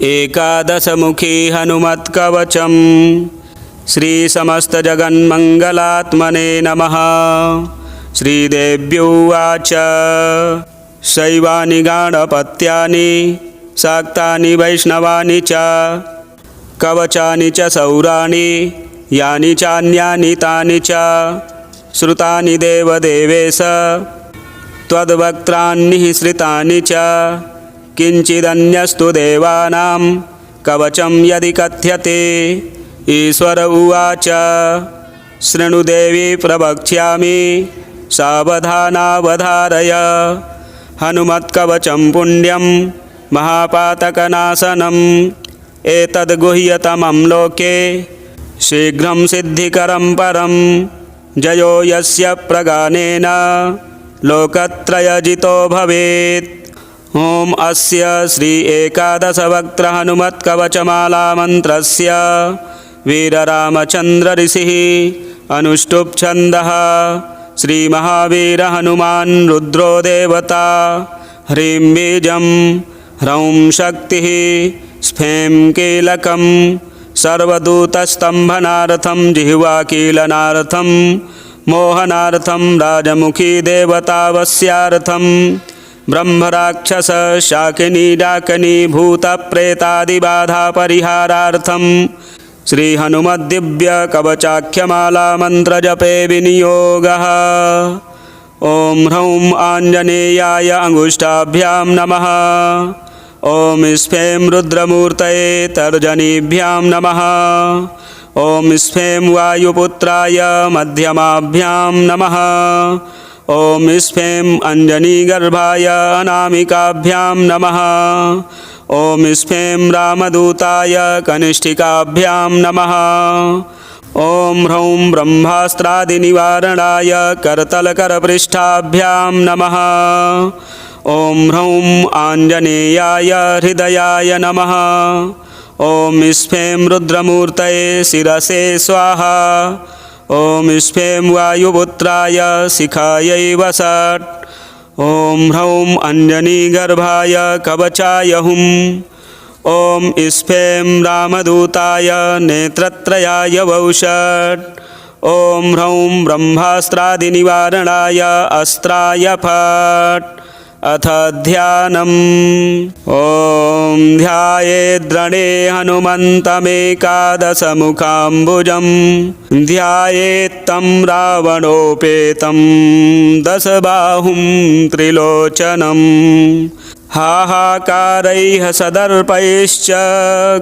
एकादशमुखी हनुमत्कवचम्। श्रीसमस्तजगन्मङ्गलात्मने नमः। श्रीदेव्युवाच शैवानि गाणपत्यानि शाक्तानि वैष्णवानि च कवचानि च सौराणि यानि चान्यानि तानि च श्रुतानि देवदेवेश त्वद्वक्त्रान्निःसृतानि च किञ्चिदन्यस्तु देवानां कवचं यदि कथ्यते। ईश्वर उवाच शृणु देवी प्रवक्ष्यामि सावधानावधारय। हनुमत्कवचं पुण्यं महापातकनाशनम् एतद्गुह्यतमं लोके शीघ्रं सिद्धिकरं परं। जयो यस्य प्रगानेन लोकत्रयजितो भवेत्। ॐ अस्य श्री एकादशवक्त्र हनुमत्कवचमालामन्त्रस्य वीररामचन्द्र ऋषिः अनुष्टुप् छन्दः। श्रीमहावीर हनुमान् रुद्रो देवता। ह्रीं बीजं ह्रौं शक्तिः स्फें कीलकं सर्वदूतस्तम्भनार्थं जिह्वाकीलनार्थं मोहनार्थं राजमुखी देवतावस्यार्थं ब्रह्मराक्षस शाकिनी डाकिनी भूतप्रेतादिबाधापरिहारार्थं श्रीहनुमद्दिव्यकवचाख्यमालामन्त्रजपे विनियोगः। ॐ ह्रौं आञ्जनेयाय अंगुष्ठाभ्यां नमः। ॐ स्फें रुद्रमूर्तये तर्जनीभ्यां नमः। ॐ स्फें वायुपुत्राय मध्यमाभ्यां नमः। ॐ स्फें अञ्जनीगर्भाय अनामिकाभ्यां नमः। ॐ स्फें रामदूताय कनिष्ठिकाभ्यां नमः। ॐ ह्रौं ब्रह्मास्त्रादिनिवारणाय करतलकरपृष्ठाभ्यां नमः। ॐ ह्रौं आञ्जनेयाय हृदयाय नमः। ॐ स्फें रुद्रमूर्तये शिरसे स्वाहा। ॐ स्फें वायुपुत्राय शिखायै वषट्। ॐ ह्रौं अञ्जनीगर्भाय कवचाय हुम्। ॐ स्फें रामदूताय नेत्रत्रयाय वौषट्। ॐ ह्रौं ब्रह्मास्त्रादिनिवारणाय अस्त्राय फट्। अथ ध्यानम्। ॐ ध्यायेद्रणे हनुमन्तमेकादशमुखाम्बुजं ध्यायेत्तं रावणोपेतं दशबाहुं त्रिलोचनम्। हाहाकारैः सदर्पैश्च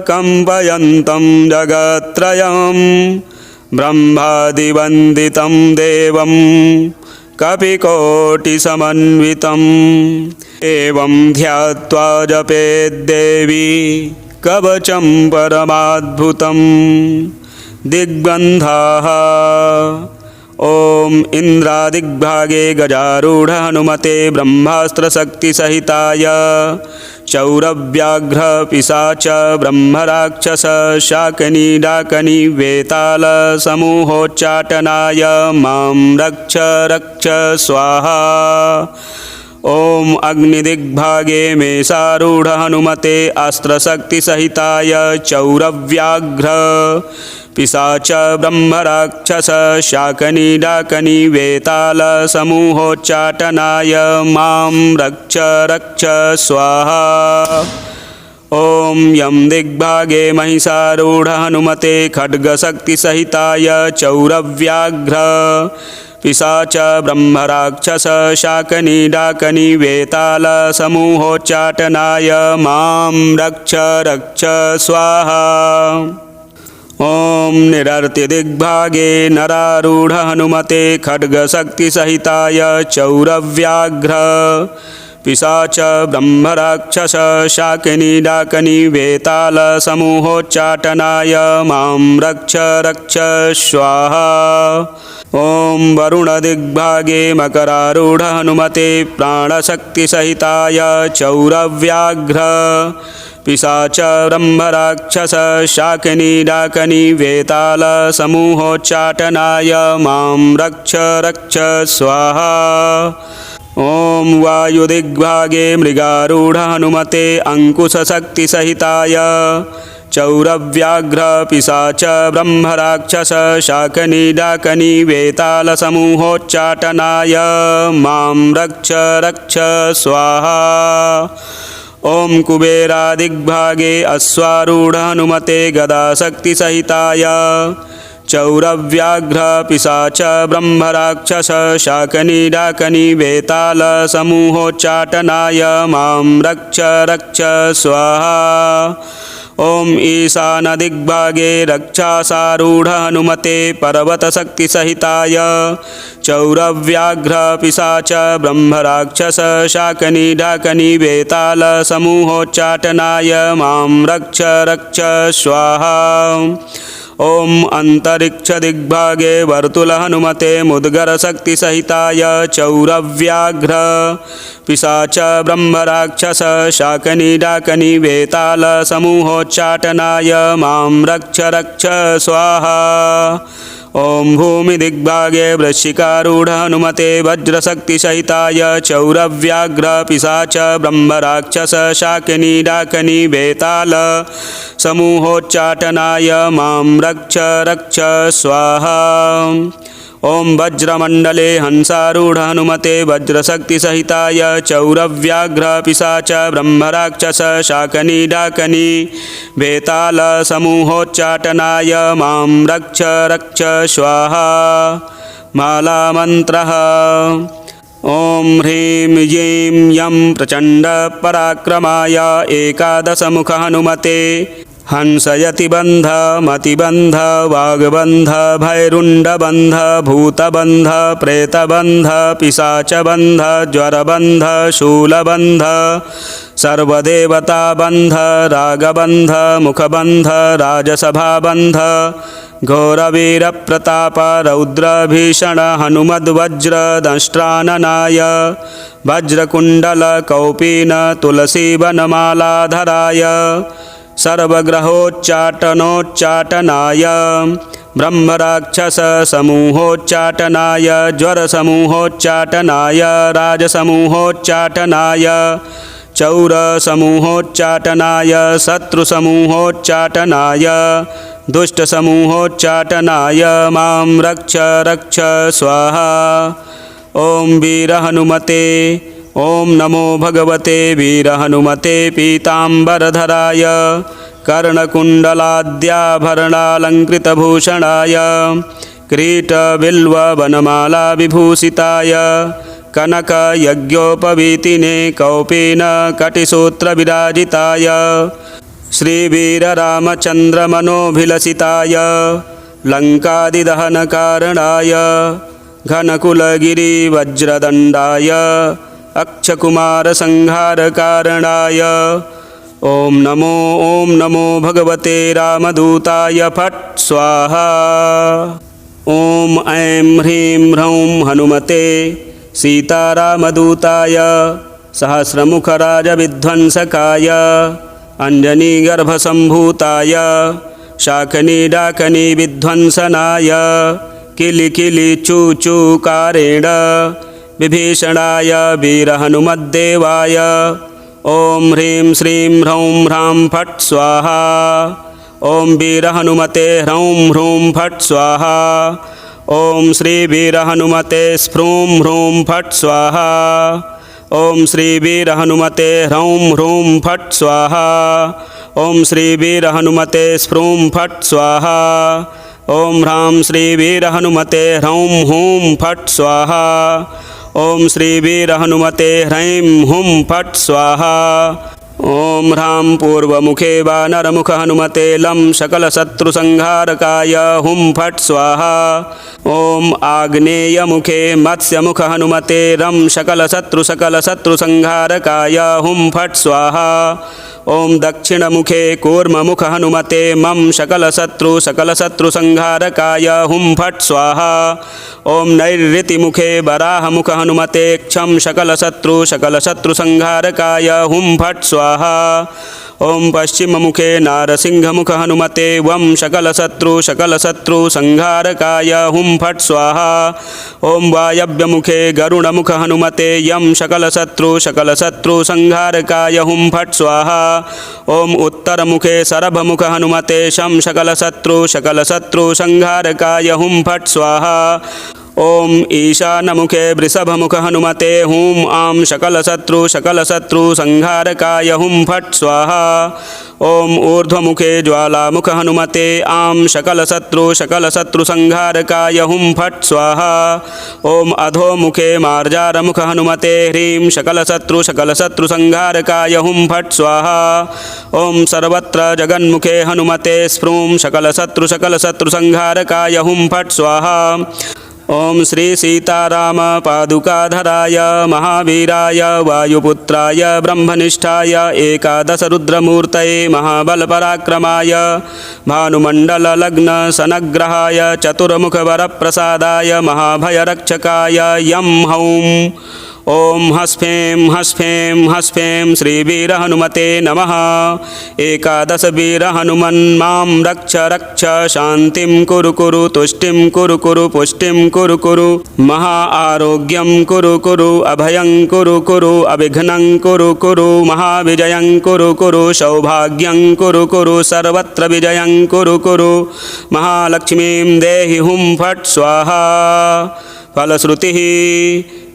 कम्पयन्तं जगत्त्रयं ब्रह्मादिवन्दितं देवं कपिकोटिसमन्वितम्। एवं ध्यात्वा जपेद्देवी कवचं परमाद्भुतं। दिग्बन्धाः। ॐ इन्द्रादिग्भागे गजारूढ हनुमते ब्रह्मास्त्रशक्तिसहिताय चौरव्याघ्र पिशाच ब्रह्मराक्षस शाकिनी डाकिनी वेताल समूहोच्चाटनाय मां रक्ष रक्ष स्वाहा। ॐ अग्निदिग्भागे मेषारूढ हनुमते अस्त्रशक्तिसहिताय चौरव्याघ्र पिशाच ब्रह्मराक्षस शाकिनी डाकिनी वेताल समूहोच्चाटनाय मां रक्ष रक्ष स्वाहा। ॐ यं दिग्भागे महिषारूढ हनुमते खड्गशक्तिसहिताय चौरव्याघ्र पिशाच ब्रह्मराक्षस शाकिनी डाकिनी वेताल समूहोच्चाटनाय मां रक्ष रक्ष स्वाहा। ॐ निरर्तिदिग्भागे नरारूढ हनुमते खड्गशक्तिसहिताय चौरव्याघ्र पिशाच ब्रह्मराक्षस शाकिनी डाकिनी वेताल समूहोच्चाटनाय मां रक्ष रक्ष स्वाहा। ॐ वरुणदिग्भागे मकरारूढ हनुमते प्राणशक्तिसहिताय चौरव्याघ्र पिशाच ब्रह्मराक्षस शाकिनी डाकिनी वेताल समूहोच्चाटनाय मां रक्ष रक्ष स्वाहा। ॐ वायुदिग्भागे मृगारूढ हनुमते अंकुशशक्तिसहिताय चौरव्याघ्र पिशाच ब्रह्मराक्षस शाकनी डाकनी वेतालसमूहोच्चाटनाय मां रक्ष रक्ष स्वाहा। ॐ कुबेरादिग्भागे अश्वारूढ हनुमते गदाशक्तिसहिताय चौरव्याघ्र पिशाच ब्रह्मराक्षस शाकनी डाकनी वेतालसमूहोच्चाटनाय मां रक्ष रक्ष स्वाहा। ॐ ईशानदिग्भागे रक्षासारूढ हनुमते पर्वतशक्तिसहिताय चौरव्याघ्र पिशाच ब्रह्मराक्षस शाकनी डाकनी वेतालसमूहोच्चाटनाय मां रक्ष रक्ष स्वाहा। ॐ अंतरिक्षदिग्भागे वर्तुल हनुमते मुद्गरशक्तिसहिताय चौरव्याघ्र पिशाच ब्रह्मराक्षस शाकनी डाकनी वेतालसमूहोच्चाटनाय मां रक्ष रक्ष स्वाहा। ॐ भूमिदिग्भागे वृश्चिकारूढ हनुमते वज्रशक्तिसहिताय चौरव्याघ्र पिशाच ब्रह्मराक्षस शाकिनी डाकनी वेतालसमूहोच्चाटनाय मां रक्ष रक्ष स्वाहा। ॐ वज्रमण्डले हंसारूढ हनुमते वज्रशक्तिसहिताय चौरव्याघ्र पिशाच ब्रह्मराक्षस शाकनी डाकनी वेतालसमूहोच्चाटनाय मां रक्ष रक्ष स्वाहा। मालामन्त्रः ॐ ह्रीं ह्रीं यं प्रचण्डपराक्रमाय एकादशमुख हनुमते हंसयतिबन्ध मतिबन्ध वाग्बन्ध भैरुण्डबन्ध भूतबन्ध प्रेतबन्ध पिशाचबन्ध ज्वरबन्ध शूलबन्ध सर्वदेवताबन्ध रागबन्ध मुखबन्ध राजसभाबन्ध घोरवीरप्रताप रौद्रभीषण हनुमद्वज्रदंष्ट्राननाय वज्रकुण्डल कौपीन तुलसीवनमालाधराय सर्वग्रहोच्चाटनोच्चाटनाय ब्रह्मराक्षस समूहोच्चाटनाय ज्वरसमूहोच्चाटनाय राजसमूहोच्चाटनाय चौरसमूहोच्चाटनाय शत्रुसमूहोच्चाटनाय दुष्टसमूहोच्चाटनाय मां रक्ष रक्ष स्वाहा। ॐ वीरहनुमते ॐ नमो भगवते वीरहनुमते पीताम्बरधराय कर्णकुण्डलाद्याभरणालङ्कृतभूषणाय किरीटबिल्ववनमाला विभूषिताय कनकयज्ञोपवीतिने कौपीनकटिसूत्रविराजिताय श्रीवीररामचन्द्रमनोभिलसिताय लङ्कादिदहनकारणाय घनकुलगिरिवज्रदण्डाय अक्षकुमारसंहारकारणाय ॐ नमो भगवते रामदूताय फट् स्वाहा। ॐ ऐं ह्रीं ह्रौं हनुमते सीतारामदूताय सहस्रमुखराजविध्वंसकाय अञ्जनीगर्भसम्भूताय शाकनी डाकनी विध्वंसनाय किलिकिलिचूचूकारेण विभीषणाय वीरहनुमद्देवाय ॐ ह्रीं श्रीं ह्रौं ह्रां फट् स्वाहा। ॐ वीरहनुमते ह्रौं ह्रूं फट् स्वाहा। ॐ श्रीवीरहनुमते स्फ्रूं ह्रूं फट् स्वाहा। ॐ श्रीवीरहनुमते ह्रौं ह्रूं फट् स्वाहा। ॐ श्रीवीरहनुमते स्फ्रूं फट् स्वाहा। ॐ ह्रां श्रीवीरहनुमते ह्रौं हूं फट् स्वाहा। ॐ श्रीवीरहनुमते ह्रैं हुं फट् स्वाहा। ॐ ह्रां पूर्वमुखे वानरमुख हनुमते लं सकलशत्रुसंहारकाय हुं फट् स्वाहा। ॐ आग्नेयमुखे मत्स्यमुख हनुमते रं सकलशत्रुसंहारकाय हुं फट् स्वाहा। ॐ दक्षिणमुखे कूर्ममुख हनुमते मं सकलशत्रुसंहारकाय हुं फट् स्वाहा। ॐ नैऋतिमुखे वराहमुख हनुमते क्षं सकलशत्रुसंहारकाय हुं फट् स्वाहा। स्वाहा। ओम पश्चिममुखे नारसिंहमुख हनुमते वं शकलशत्रु संहारकाय हुं फट् स्वाहा। ओम वायव्यमुखे गरुडमुख हनुमते यं शकलशत्रु संहारकाय हुं फट् स्वाहा। ओम उत्तरमुखे शरभमुख हनुमते शं शकलशत्रु संहारकाय हुं फट् स्वाहा। ओम ईशानमुखे वृषभमुख हनुमते हुं आं शकलशत्रु संहारकाय हुं फट् स्वाहा। ओम ऊर्ध्वमुखे ज्वालामुख हनुमते आं शकलशत्रु संहारकाय हुं फट् स्वाहा। ओम अधोमुखे मार्जारमुख हनुमते ह्रीं शकलशत्रु संहारकाय हुं फट् स्वाहा। ओम सर्वत्र जगन्मुखे हनुमते स्फ्रूं शकलशत्रु संहारकाय हुं फट् स्वाहा। ओम श्री सीताराम पादुकाधराय महावीराय वायुपुत्राय ब्रह्मनिष्ठाय एकादश रुद्रमूर्तये महाबलपराक्रमाय भानुमण्डललग्न सनग्रहाय चतुर्मुख वरप्रसादाय महाभयरक्षकाय यं हौं ओम हस्फें श्रीवीर हनुमते नमः। एकादश वीर हनुमन् मां रक्ष शान्तिं कुरु तुष्टिं कुरु पुष्टिं कुरु महा आरोग्यं कुरु अभयं कुरु अविघ्नं कुरु महाविजयं कुरु सौभाग्यं कुरु सर्वत्र विजयं कुरु महालक्ष्मीं देहि हुं फट् स्वाहा। फलश्रुतिः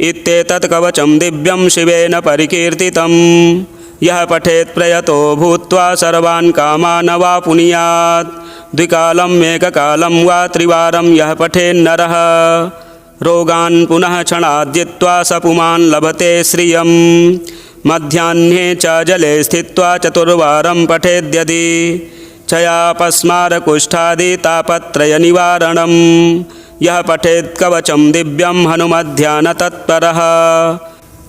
इत्येतत् कवचं दिव्यं शिवेन परिकीर्तितं यः पठेत् प्रयतो भूत्वा सर्वान् कामान् वाप्नुयात्। द्विकालं एककालं वा त्रिवारं यः पठेन्नरः रोगान् पुनः क्षणात् जित्वा स पुमान् लभते श्रियं। मध्याह्ने च जले स्थित्वा चतुर्वारं पठेद्यदि क्षयापस्मारकुष्ठादि तापत्रयनिवारणं यः पठेत् कवचं दिव्यं हनुमध्यानतत्परः।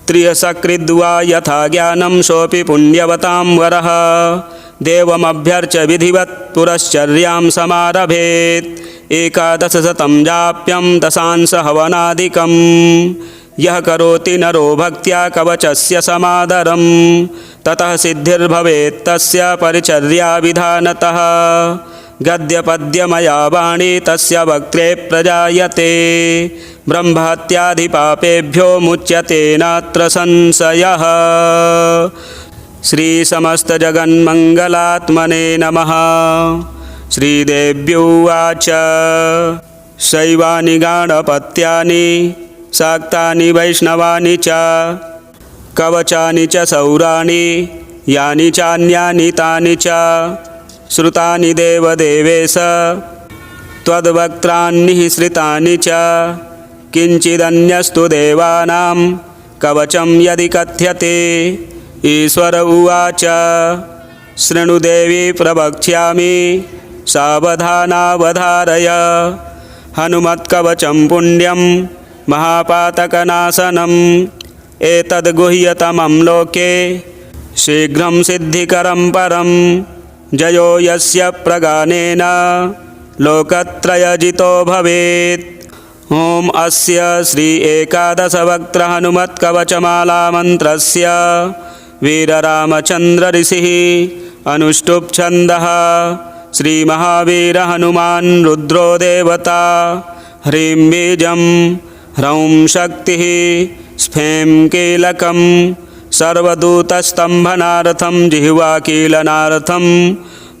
त्रियसकृद्वा यथा ज्ञानं सोऽपि पुण्यवतां वरः देवमभ्यर्च्य विधिवत् पुरश्चर्यां समारभेत्। एकादशशतं जाप्यं दशांश हवनादिकं यः करोति नरो भक्त्या कवचस्य समादरं ततः सिद्धिर्भवेत् तस्य परिचर्या विधानतः। गद्यपद्यमया वाणी तस्य वक्त्रे प्रजायते ब्रह्महत्यादिपापेभ्यो मुच्यते नात्र संशयः। श्रीसमस्तजगन्मङ्गलात्मने नमः। श्रीदेव्युवाच शैवानि गाणपत्यानि शाक्तानि वैष्णवानि च कवचानि च सौराणि यानि चान्यानि तानि च श्रुतानि देवदेवेश त्वद्वक्त्रान्निःसृतानि च किञ्चिदन्यस्तु देवानां कवचं यदि कथ्यते। ईश्वर उवाच शृणु देवी प्रवक्ष्यामि सावधानावधारय हनुमत्कवचं पुण्यं महापातकनाशनम् एतद्गुह्यतमं लोके शीघ्रं सिद्धिकरं परं जयो यस्य प्रगानेन लोकत्रयजितो भवेत्। ओम अस्य श्री एकादशवक्त्र हनुमत्कवचमाला मन्त्रस्य वीररामचन्द्र ऋषिः अनुष्टुप् छन्दः। श्री महावीर हनुमान् रुद्रो देवता ह्रीं बीजं ह्रौं शक्तिः स्फें कीलकं सर्वदूतस्तम्भनार्थं जिह्वाकीलनार्थं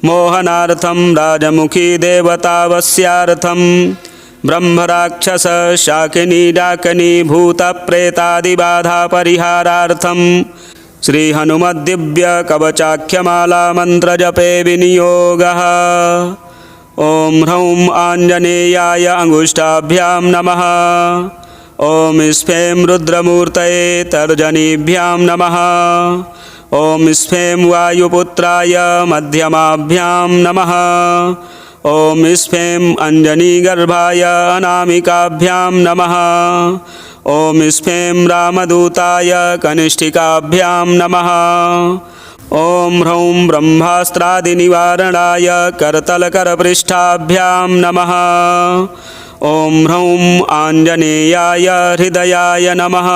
मोहनार्थं राजमुखी देवतावस्यार्थं ब्रह्मराक्षस शाकिनी डाकिनी भूतप्रेतादिबाधा परिहारार्थं श्री हनुमद्दिव्य कवचाख्यमाला मंत्रजपे विनियोगः। ओम ह्रौं आंजनेयाय अंगुष्ठाभ्यां नमः। ओम स्फें रुद्रमूर्तये तर्जनीभ्यां नमः। ओम स्फें वायुपुत्राय मध्यमाभ्यां नमः। ओम स्फें अंजनीगर्भाय अनामिकाभ्यां नमः। ओम स्फें रामदूताय कनिष्ठिकाभ्यां नमः। ओम ह्रौं ब्रह्मास्त्रादिनिवारणाय करतलकरपृष्ठाभ्यां नमः। ओम ह्रौं आंजनेयाय हृदयाय नमः।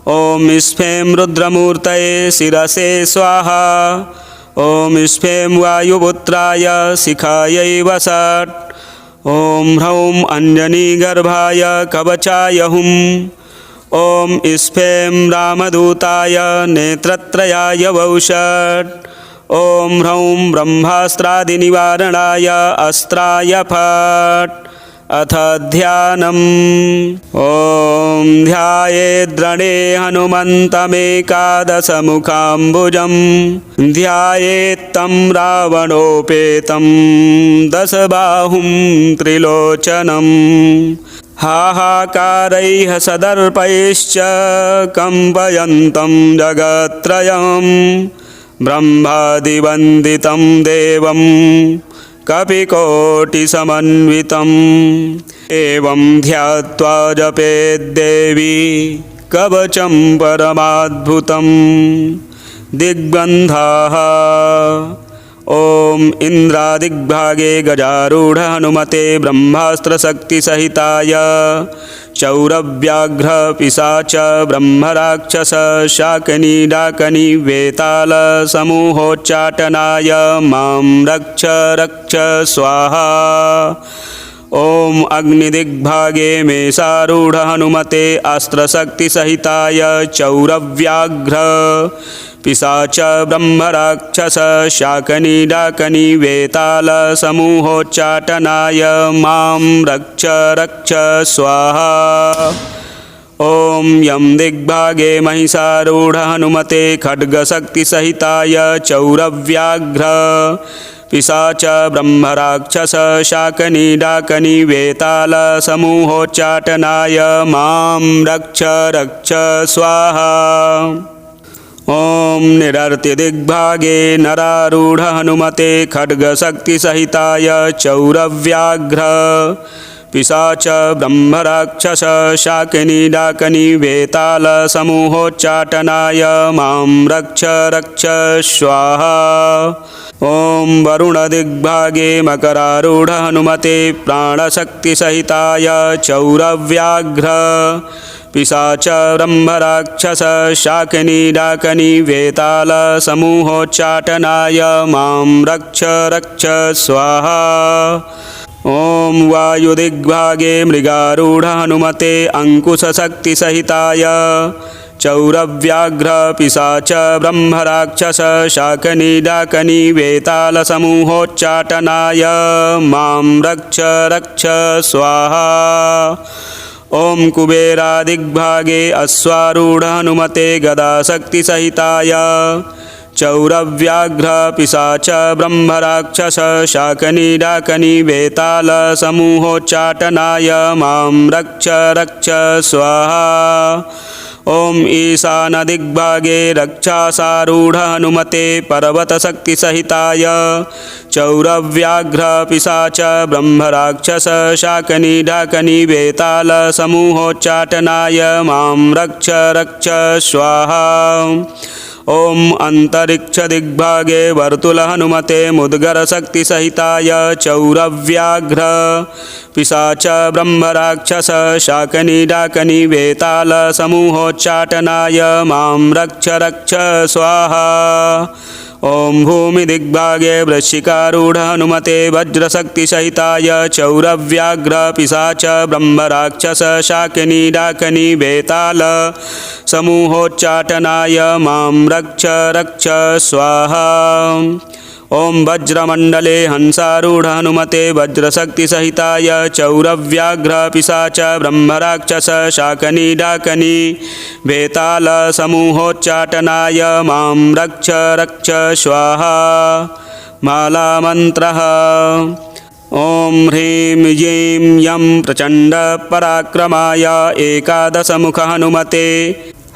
ॐ स्फें रुद्रमूर्तये शिरसे स्वाहा। ॐ स्फें वायुपुत्राय शिखायै वषट्। ॐ ह्रौं अञ्जनीगर्भाय कवचाय हुम्। ॐ स्फें रामदूताय नेत्रत्रयाय वौषट्। ॐ ह्रौं ब्रह्मास्त्रादिनिवारणाय अस्त्राय फट्। अथ ध्यानम्। ॐ ध्यायेद्रणे हनुमन्तमेकादशमुखाम्बुजं। ध्यायेत्तं रावणोपेतं दशबाहुं त्रिलोचनम्। हाहाकारैः सदर्पैश्च कम्पयन्तं जगत्त्रयम्। ब्रह्मादिवन्दितं देवं कपिकोटिसमन्वितम्। एवं ध्यात्वा जपेद्देवी कवचं परमाद्भुतम्। दिग्बन्धाः। ॐ इन्द्रादिग्भागे गजारूढ हनुमते ब्रह्मास्त्रशक्तिसहिताय चौरव्याघ्र पिशाच ब्रह्मराक्षस शाकिनी डाकिनी वेताल समूहोच्चाटनाय मां रक्ष रक्ष स्वाहा। ॐ अग्निदिग्भागे मेषारूढ हनुमते अस्त्रशक्तिसहिताय चौरव्याघ्र पिशाच ब्रह्मराक्षस शाकिनी डाकिनी वेताल समूहोच्चाटनाय मां रक्ष रक्ष स्वाहा। ॐ यं दिग्भागे महिषारूढ हनुमते खड्गशक्तिसहिताय चौरव्याघ्र पिशाच ब्रह्मराक्षस शाकिनी डाकिनी वेताल समूहोच्चाटनाय मां रक्ष रक्ष स्वाहा। ॐ निरर्तिदिग्भागे नरारूढ हनुमते खड्गशक्तिसहिताय चौरव्याघ्र पिशाच ब्रह्मराक्षस शाकिनी डाकिनी वेताल समूहोच्चाटनाय मां रक्ष रक्ष स्वाहा। ॐ वरुणदिग्भागे मकरारूढ हनुमते प्राणशक्तिसहिताय चौरव्याघ्र पिशाच ब्रह्मराक्षस शाकिनी डाकिनी वेताल समूहोच्चाटनाय मां रक्ष रक्ष स्वाहा। ॐ वायुदिग्भागे मृगारूढ हनुमते अंकुशशक्तिसहिताय चौरव्याघ्र पिशाच ब्रह्मराक्षस शाकिनी डाकिनी वेताल समूहोच्चाटनाय मां रक्ष रक्ष स्वाहा। ॐ कुबेरादिग्भागे अश्वारूढ हनुमते गदाशक्तिसहिताय चौरव्याघ्र पिशाच ब्रह्मराक्षस शाकिनी डाकिनी वेताल समूहोच्चाटनाय मां रक्ष रक्ष स्वाहा। ॐ ईशानदिग्भागे रक्षासारूढ हनुमते पर्वतशक्तिसहिताय चौरव्याघ्र पिशाच ब्रह्मराक्षस शाकिनी डाकिनी वेताल समूहोच्चाटनाय मां रक्ष रक्ष स्वाहा। ॐ अन्तरिक्षदिग्भागे वर्तुल हनुमते मुद्गरशक्तिसहिताय चौरव्याघ्र पिशाच ब्रह्मराक्षस शाकिनी डाकिनी वेताल समूहोच्चाटनाय मां रक्ष रक्ष स्वाहा। ॐ भूमिदिग्भागे वृश्चिकारूढ हनुमते वज्रशक्तिसहिताय चौरव्याघ्र पिशाच ब्रह्मराक्षस शाकिनी डाकिनी वेताल समूहोच्चाटनाय मां रक्ष रक्ष स्वाहा। ॐ वज्रमण्डले हंसारूढ हनुमते वज्रशक्तिसहिताय चौरव्याघ्र पिशाच ब्रह्मराक्षस शाकिनी डाकिनी वेताल समूहोच्चाटनाय मां रक्ष रक्ष स्वाहा। मालामन्त्रः। ॐ ह्रीं ह्रीं यं प्रचण्डपराक्रमाय एकादशमुख हनुमते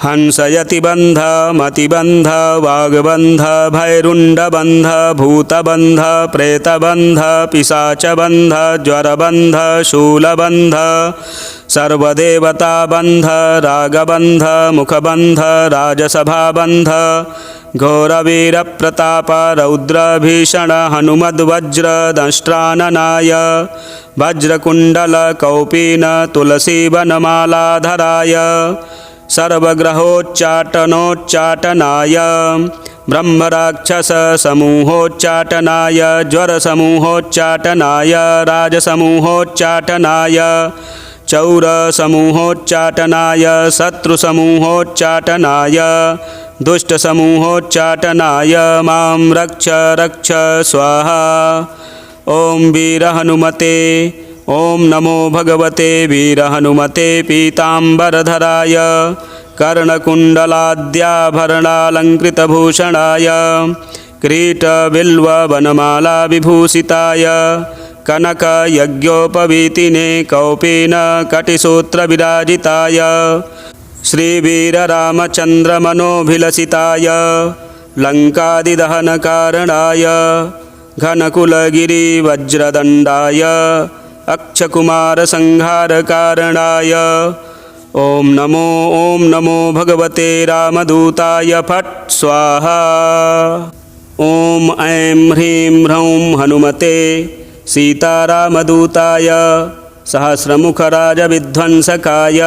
हंसयतिबन्ध मतिबन्ध वाग्बन्ध भैरुण्डबन्ध भूतबन्ध प्रेतबन्ध पिशाचबन्ध ज्वरबन्ध शूलबन्ध सर्वदेवताबन्ध रागबन्ध मुखबन्ध राजसभाबन्ध घोरवीरप्रताप रौद्रभीषण हनुमद्वज्र दंष्ट्राननाय वज्रकुण्डल कौपीन तुलसीवनमालाधराय सर्वग्रहोच्चाटनोच्चाटनाय ब्रह्मराक्षससमूहोच्चाटनाय ज्वरसमूहोच्चाटनाय राजसमूहोच्चाटनाय चौरसमूहोच्चाटनाय शत्रुसमूहोच्चाटनाय दुष्टसमूहोच्चाटनाय मां रक्ष रक्ष स्वाहा। ॐ वीरहनुमते ॐ नमो भगवते वीरहनुमते पीताम्बरधराय कर्णकुण्डलाद्याभरणालङ्कृतभूषणाय किरीटबिल्ववनमालाविभूषिताय कनकयज्ञोपवीतिने कौपीनकटिसूत्रविराजिताय श्रीवीररामचन्द्रमनोभिलसिताय लङ्कादिदहनकारणाय घनकुलगिरिवज्रदण्डाय अक्षकुमारसंहारकारणाय ॐ नमो भगवते रामदूताय फट् स्वाहा। ॐ ऐं ह्रीं ह्रौं हनुमते सीतारामदूताय सहस्रमुखराजविध्वंसकाय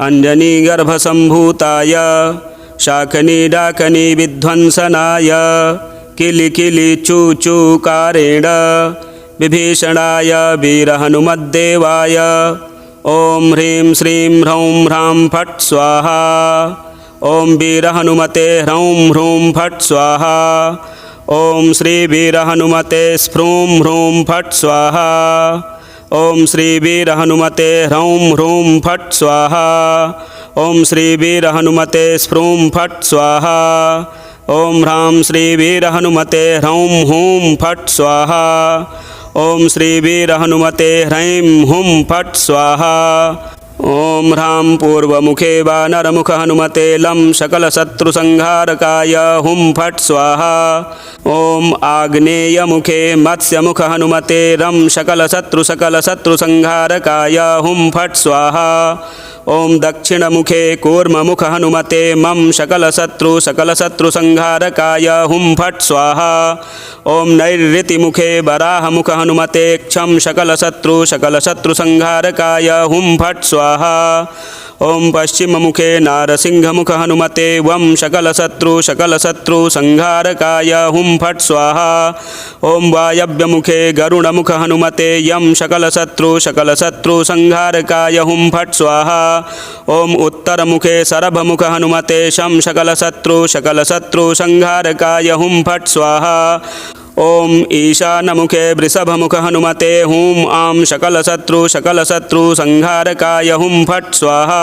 अञ्जनीगर्भसम्भूताय शाकनी विध्वंसनाय किलिकिलिचूचूकारेण विभीषणाय वीरहनुमद्देवाय ॐ ह्रीं श्रीं ह्रौं ह्रां फट् स्वाहा। ॐ वीरहनुमते ह्रौं ह्रूं फट् स्वाहा। ॐ श्रीवीरहनुमते स्फ्रूं ह्रूं फट् स्वाहा। ॐ श्रीवीरहनुमते ह्रौं ह्रूं फट् स्वाहा। ॐ श्रीवीरहनुमते स्फ्रूं फट् स्वाहा। ॐ ह्रां श्रीवीरहनुमते ह्रौं हूं फट् स्वाहा। ॐ श्रीवीरहनुमते ह्रैं हुं फट् स्वाहा। ॐ ह्रां पूर्वमुखे वानरमुखहनुमते लं सकलशत्रुसंहारकाय हुं फट् स्वाहा। ॐ आग्नेयमुखे मत्स्यमुखहनुमते रं सकलशत्रुसंहारकाय हुं फट् स्वाहा। ॐ दक्षिणमुखे कूर्ममुखहनुमते मं सकलशत्रुसंहारकाय हुं फट् स्वाहा। ॐ नैऋतिमुखे वराहमुखहनुमते क्षं सकलशत्रुसंहारकाय हुं फट् स्वाहा। ॐ पश्चिममुखे नारसिंहमुखहनुमते वं सकलशत्रुसंहारकाय हुं फट् स्वाहा। ॐ वायव्यमुखे गरुडमुखहनुमते यं सकलशत्रुसंहारकाय हुं फट् स्वाहा। ॐ उत्तरमुखे शरभमुखहनुमते शं सकलशत्रुसंहारकाय हुं फट् स्वाहा। ॐ ईशानमुखे वृषभमुखहनुमते हूं आं सकलशत्रुसंहारकाय हुं फट् स्वाहा।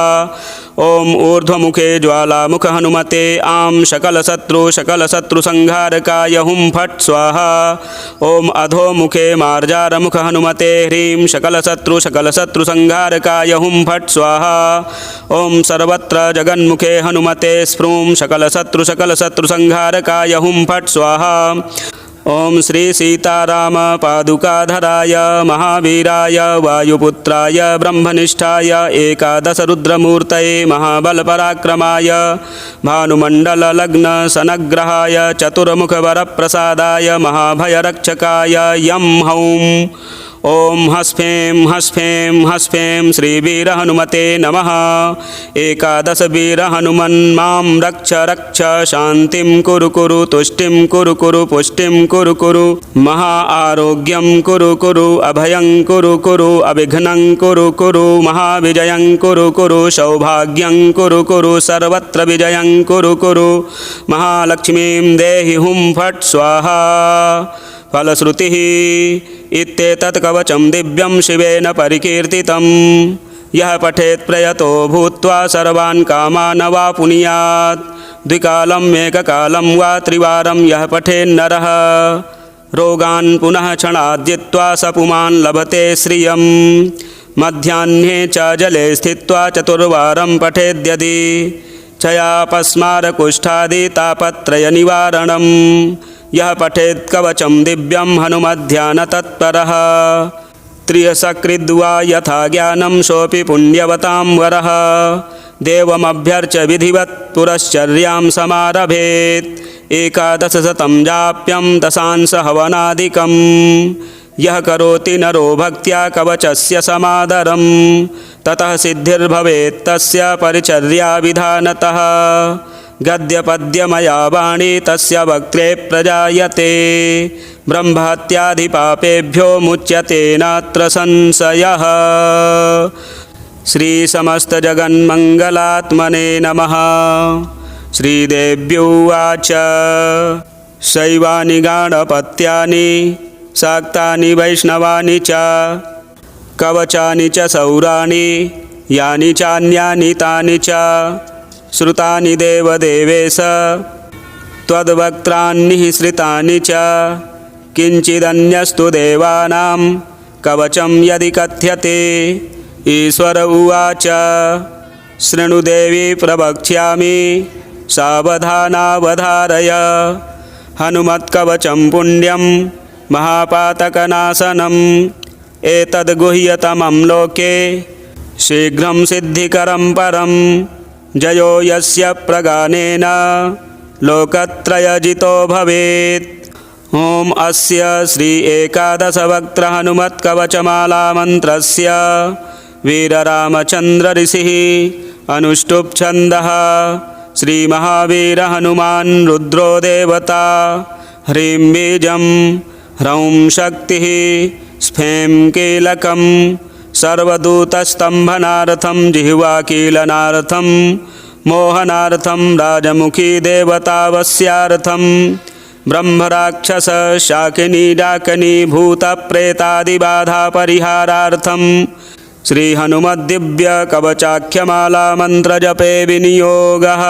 ॐ ऊर्ध्वमुखे ज्वालामुखहनुमते आं सकलशत्रुसंहारकाय हुं फट् स्वाहा। ॐ अधोमुखे मार्जारमुखहनुमते ह्रीं सकलशत्रुसंहारकाय हुं फट् स्वाहा। ॐ सर्वत्र जगन्मुखे हनुमते स्फ्रूं सकलशत्रुसंहारकाय हुं फट् स्वाहा। ॐ श्री सीताराम पादुकाधराय महावीराय वायुपुत्राय ब्रह्मनिष्ठाय एकादशरुद्रमूर्तये महाबलपराक्रमाय भानुमण्डललग्न सनग्रहाय चतुर्मुखवरप्रसादाय महाभयरक्षकाय यं हौं ॐ हस्फें हस्फें हस्फें श्रीवीरहनुमते नमः। एकादशवीरहनुमन् मां रक्ष रक्ष शान्तिं कुरु कुरु तुष्टिं कुरु कुरु पुष्टिं कुरु कुरु महा आरोग्यं कुरु कुरु अभयं कुरु कुरु अविघ्नं कुरु कुरु महाविजयं कुरु कुरु सौभाग्यं कुरु कुरु सर्वत्र विजयं कुरु कुरु महालक्ष्मीं देहि हुं फट् स्वाहा। फलश्रुतिः इत्येतत् कवचं दिव्यं शिवेन परिकीर्तितं यः पठेत् प्रयतो भूत्वा सर्वान् कामान् वाप्नुयात्। द्विकालं एककालं वा त्रिवारं यः पठेन्नरः रोगान् पुनः क्षणात् जित्वा स पुमान् लभते श्रियं। मध्याह्ने च जले स्थित्वा चतुर्वारं पठेद्यदि क्षयापस्मारकुष्ठादितापत्रयनिवारणं यः पठेत् कवचं दिव्यं हनुमध्यानतत्परः। त्रियसकृद्वा यथा ज्ञानं सोऽपि पुण्यवतां वरः देवमभ्यर्च्य विधिवत् पुरश्चर्यां समारभेत्। एकादशशतं जाप्यं दशांश हवनादिकं यः करोति नरो भक्त्या कवचस्य समादरं ततः सिद्धिर्भवेत् तस्य परिचर्या विधानतः। गद्यपद्यमया वाणी तस्य वक्त्रे प्रजायते। ब्रह्महत्यादिपापेभ्यो मुच्यते नात्र संशयः। श्रीसमस्तजगन्मङ्गलात्मने नमः। श्रीदेव्युवाच शैवानि गाणपत्यानि शाक्तानि वैष्णवानि च कवचानि च सौराणि यानि चान्यानि तानि च श्रुतानि देवदेवेश त्वद्वक्त्रान्निःसृतानि च किञ्चिदन्यस्तु देवानां कवचं यदि कथ्यते। ईश्वर उवाच शृणु देवी प्रवक्ष्यामि सावधानावधारय। हनुमत्कवचं पुण्यं महापातकनाशनम् एतद्गुह्यतमं लोके शीघ्रं सिद्धिकरं परं। जयो यस्य प्रगानेन लोकत्रयजितो भवेत्। ॐ अस्य श्री एकादशवक्त्र हनुमत्कवचमाला मन्त्रस्य वीररामचन्द्र ऋषिः अनुष्टुप् छन्दः। श्रीमहावीर हनुमान् रुद्रो देवता। ह्रीं बीजं ह्रौं शक्तिः स्फें कीलकं सर्वदूतस्तम्भनार्थं जिह्वाकीलनार्थं मोहनार्थं राजमुखी देवतावस्यार्थं ब्रह्मराक्षस शाकिनी डाकिनी भूतप्रेतादिबाधापरिहारार्थं श्रीहनुमद्दिव्यकवचाख्यमाला मन्त्रजपे विनियोगः।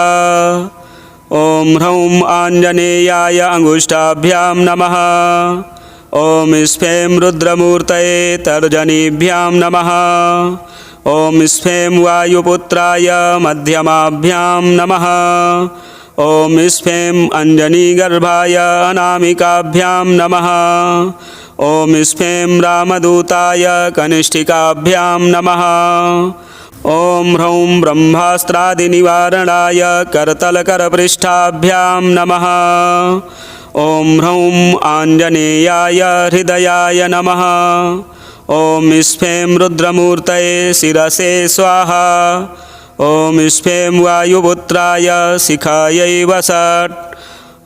ॐ ह्रौं आञ्जनेयाय अङ्गुष्ठाभ्यां नमः। ॐ स्फें रुद्रमूर्तये तर्जनीभ्यां नमः। ॐ स्फें वायुपुत्राय मध्यमाभ्यां नमः। ॐ स्फें अञ्जनीगर्भाय अनामिकाभ्यां नमः। ॐ स्फें रामदूताय कनिष्ठिकाभ्यां नमः। ॐ ह्रौं ब्रह्मास्त्रादिनिवारणाय करतलकरपृष्ठाभ्यां नमः। ॐ ह्रौं आञ्जनेयाय हृदयाय नमः। ॐ स्फें रुद्रमूर्तये शिरसे स्वाहा। ॐ स्फें वायुपुत्राय शिखायै वषट्।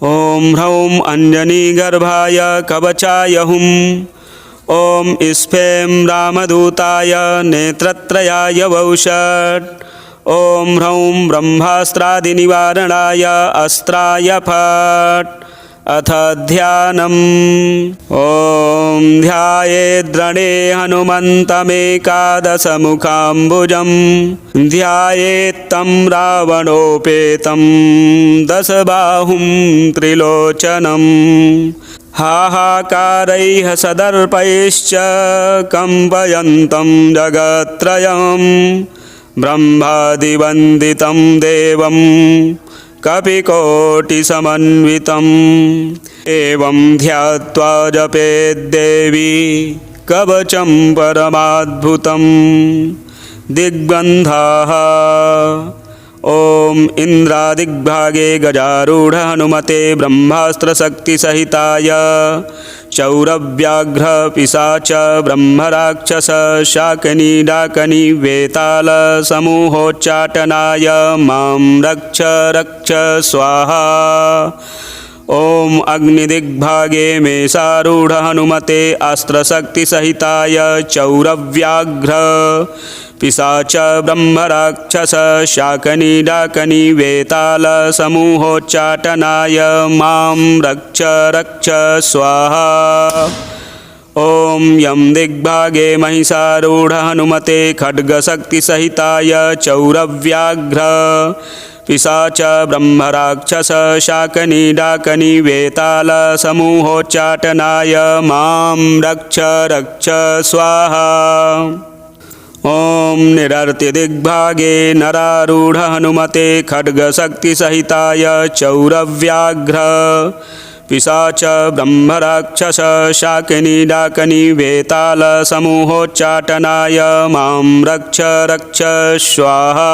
ॐ ह्रौं अञ्जनीगर्भाय कवचाय हुम्। ॐ स्फें रामदूताय नेत्रत्रयाय वौषट्। ॐ ह्रौं ब्रह्मास्त्रादिनिवारणाय अस्त्राय फट्। अथ ध्यानम्। ॐ ध्यायेद्रणे हनुमन्तमेकादशमुखाम्बुजं ध्यायेत्तं रावणोपेतं दशबाहुं त्रिलोचनं। हाहाकारैः सदर्पैश्च कम्पयन्तं जगत्त्रयं ब्रह्मादिवन्दितं देवं कपिकोटिसमन्वितम्। एवं ध्यात्वा जपेद्देवी कवचं परमाद्भुतं। दिग्बन्धाः। ॐ इन्द्रादिग्भागे गजारूढ हनुमते ब्रह्मास्त्रशक्तिसहिताय चौरव्याघ्र पिशाच ब्रह्मराक्षस शाकिनी डाकिनी वेताल समूहोच्चाटनाय मां रक्ष रक्ष स्वाहा। ॐ अग्निदिग्भागे मेषारूढ हनुमते अस्त्रशक्तिसहिताय चौरव्याघ्र पिशाच ब्रह्मराक्षस शाकिनी डाकिनी वेताल समूहोच्चाटनाय मां रक्ष रक्ष स्वाहा। ॐ यं दिग्भागे महिषारूढ हनुमते खड्गशक्तिसहिताय चौरव्याघ्र पिशाच ब्रह्मराक्षस शाकिनी डाकिनी वेताल समूहोच्चाटनाय मां रक्ष रक्ष स्वाहा। ॐ निरर्तिदिग्भागे नरारूढ हनुमते खड्गशक्तिसहिताय चौरव्याघ्र पिशाच ब्रह्मराक्षस शाकिनी डाकिनी वेताल समूहोच्चाटनाय मां रक्ष रक्ष स्वाहा।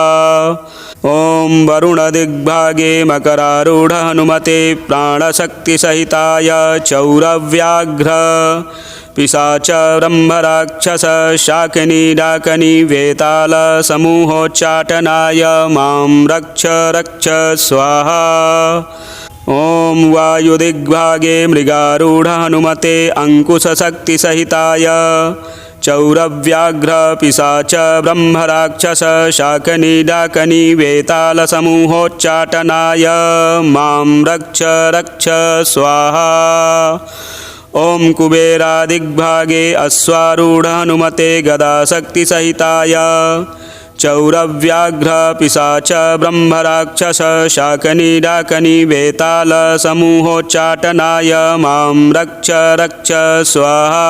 ओं वरुणदिग्भागे मकरारूढ हनुमते प्राणशक्तिसहिताय चौरव्याघ्र पिशाच ब्रह्मराक्षस शाकिनी डाकिनी वेताल समूहोच्चाटनाय मां रक्ष रक्ष स्वाहा। ओं वायुदिग्भागे मृगारूढ हनुमते अंकुशशक्तिसहिताय चौरव्याघ्र पिशाच ब्रह्मराक्षस शाकिनी डाकिनी वेताल समूहोच्चाटनाय मां रक्ष रक्ष स्वाहा। ओं कुबेरादिग्भागे अश्वारूढ हनुमते गदाशक्तिसहिताय चौरव्याघ्र पिशाच ब्रह्मराक्षस शाकिनी डाकिनी वेताल समूहोच्चाटनाय मां रक्ष रक्ष स्वाहा।